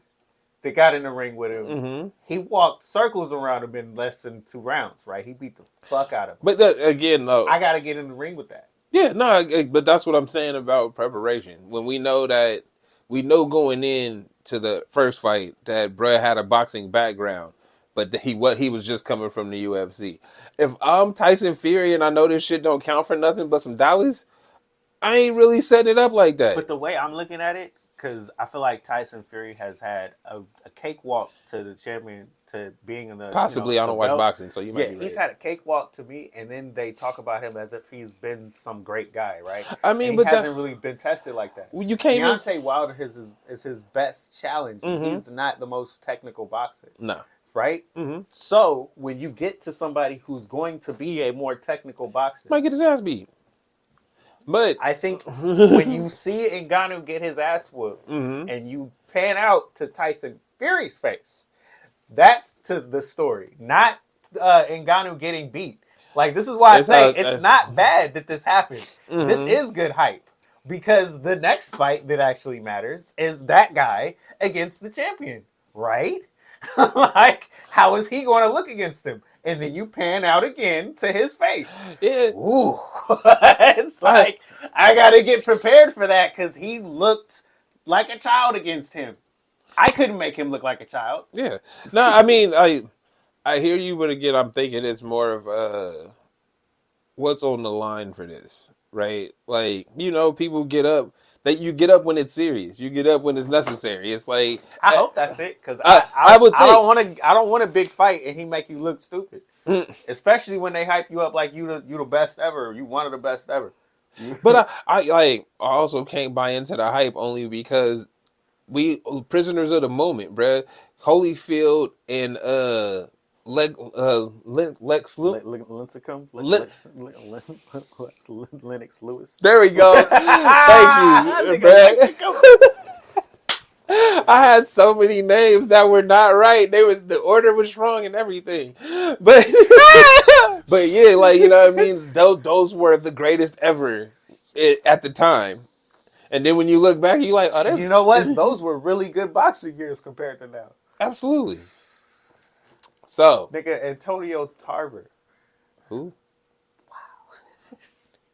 that got in the ring with him, he walked circles around him in less than 2 rounds, right? He beat the fuck out of him. But again, no. I got to get in the ring with that. Yeah, no, but that's what I'm saying about preparation. When we know going in to the first fight that bruh had a boxing background, but he was just coming from the UFC. If I'm Tyson Fury and I know this shit don't count for nothing but some dollars, I ain't really setting it up like that. But the way I'm looking at it, because I feel like Tyson Fury has had a cakewalk to the champion, to being in the... Possibly, I don't watch boxing, so you might be right. He's had a cakewalk to me, and then they talk about him as if he's been some great guy, right? I mean, but he hasn't really been tested like that. You can't Deontay Wilder is his best challenge. He's not the most technical boxer. No. Right? So, when you get to somebody who's going to be a more technical boxer... Might get his ass beat. But I think when you see Ngannou get his ass whooped and you pan out to Tyson Fury's face, that's to the story, not Ngannou getting beat. Like, this is why I say it's not bad that this happened. This is good hype because the next fight that actually matters is that guy against the champion, right? Like, how is he going to look against him? And then you pan out again to his face. Yeah. Ooh. It's like, I got to get prepared for that because he looked like a child against him. I couldn't make him look like a child. Yeah. No, I mean, I hear you, but again, I'm thinking it's more of what's on the line for this, right? Like, people get up. You get up when it's serious. You get up when it's necessary. It's like I hope that's it because I don't want a big fight and he make you look stupid, especially when they hype you up like you the best ever. You one of the best ever. But I also can't buy into the hype only because we prisoners of the moment, bruh. Holyfield and Lex Lennox Lewis. There we go. Thank you, Brad. I had so many names that were not right. The order was wrong and everything. But yeah, like, you know what I mean? Those were the greatest ever at the time. And then when you look back, you're like, oh, that's... You know what? Those were really good boxing years compared to now. Absolutely. So, nigga, Antonio Tarver. Who?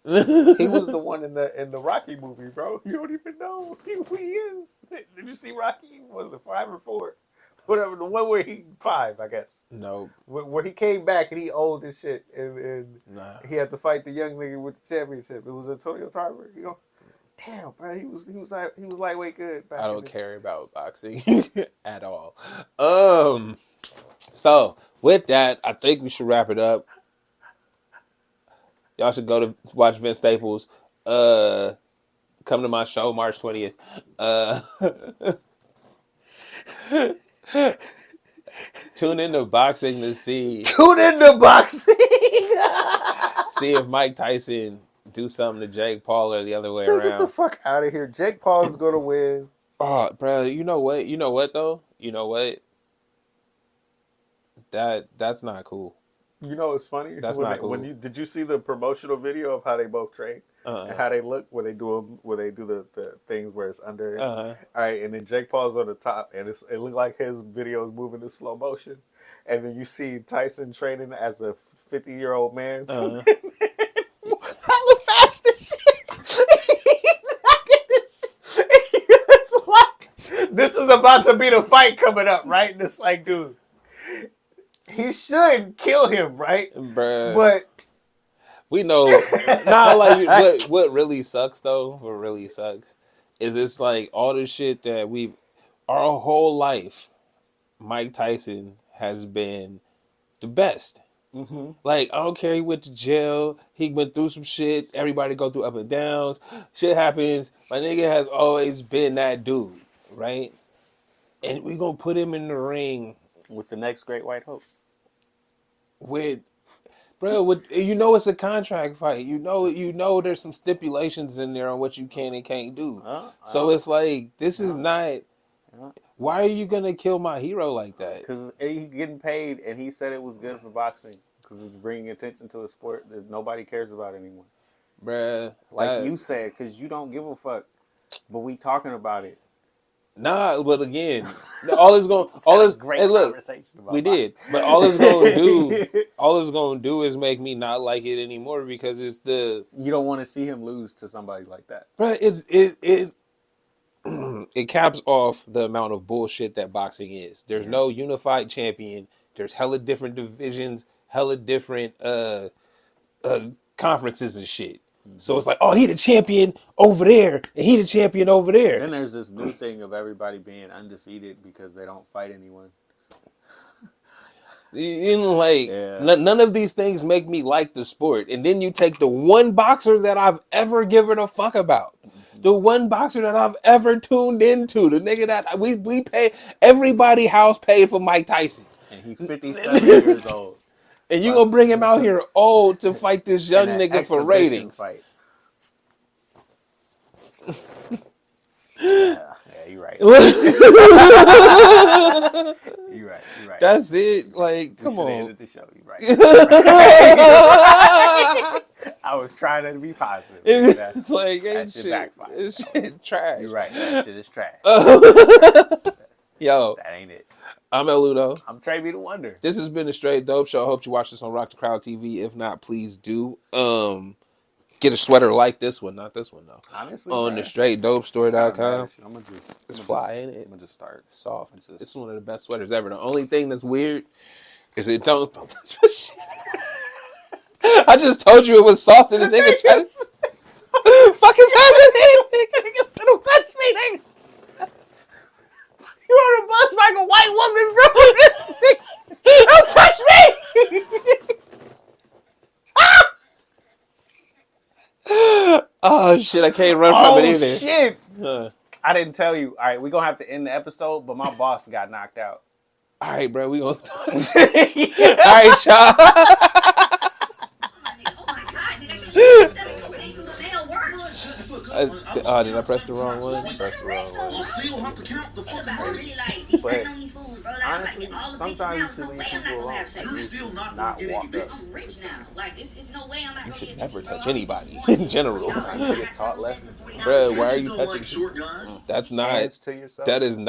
Wow. He was the one in the Rocky movie, bro. You don't even know who he is. Did you see Rocky? Was it 5 or 4? Whatever, the one where he 5, I guess. No. Where he came back and he old as shit, and he had to fight the young nigga with the championship. It was Antonio Tarver. You know, damn, bro, he was lightweight good. Back I don't care about boxing at all. So, with that, I think we should wrap it up. Y'all should go to watch Vince Staples. Come to my show March 20th. Tune into boxing to see. Tune into boxing. See if Mike Tyson do something to Jake Paul or the other way around. Get the fuck out of here. Jake Paul is gonna win. Oh, bro, you know what? You know what though? You know what? That's not cool. You know it's funny? That's not cool. Did you see the promotional video of how they both train and how they look where they do the things where it's under? All right, and then Jake Paul's on the top, and it looked like his video is moving in slow motion, and then you see Tyson training as a 50-year-old man. Hella fast as shit. It's like this is about to be the fight coming up, right? And it's like, dude. He should kill him, right? Bruh. But We know. Nah, like what really sucks though. What really sucks is it's like all the shit that our whole life. Mike Tyson has been the best. Mm-hmm. Like I don't care. He went to jail. He went through some shit. Everybody go through up and downs. Shit happens. My nigga has always been that dude, right? And we gonna put him in the ring with the next great white hope. You know it's a contract fight. You know there's some stipulations in there on what you can and can't do. So it's like this is not. Why are you gonna kill my hero like that? Because he's getting paid, and he said it was good for boxing because it's bringing attention to a sport that nobody cares about anymore. Bruh, like you said, because you don't give a fuck, but we talking about it. Nah, but again, all it's great conversation about we did, but all it's gonna do is make me not like it anymore because it's you don't want to see him lose to somebody like that. But it caps off the amount of bullshit that boxing is. There's no unified champion. There's hella different divisions, hella different conferences and shit. So it's like, oh, he the champion over there, and he the champion over there. Then there's this new thing of everybody being undefeated because they don't fight anyone. None of these things make me like the sport. And then you take the one boxer that I've ever given a fuck about. The one boxer that I've ever tuned into. The nigga that we pay, everybody house paid for Mike Tyson. And he's 57 years old. And you gonna bring him out here old to fight this young nigga for ratings. Fight. Yeah, you're right. You're right. That's it. Like, come on. Ended the show. You're right. I was trying to be positive. It's like that shit backfired. This shit trash. You're right. That shit is trash. Yo, that ain't it. I'm El Ludo. I'm Trey B. The Wonder. This has been a Straight Dope Show. I hope you watch this on Rock the Crowd TV. If not, please do. Get a sweater like this one, not this one though. Honestly, on the straightdopestore.com. It's fly, ain't it? I'm gonna just start soft. It's one of the best sweaters ever. The only thing that's weird is it don't touch my shit. I just told you it was soft and the nigga tried to fuck is happening? Nigga said don't touch me, nigga. You on a bus like a white woman, bro. Don't touch me! Oh shit, I can't run from it either. Shit. I didn't tell you. All right, we're gonna have to end the episode, but my boss got knocked out. All right, bro, we gonna All right, y'all. Did I press the wrong one? Press the wrong one. But honestly, sometimes you should leave people alone. Not walk up. You should never touch anybody in general. Sometimes you get taught lessons. Bro, why are you touching? That's not. To yourself. That is not.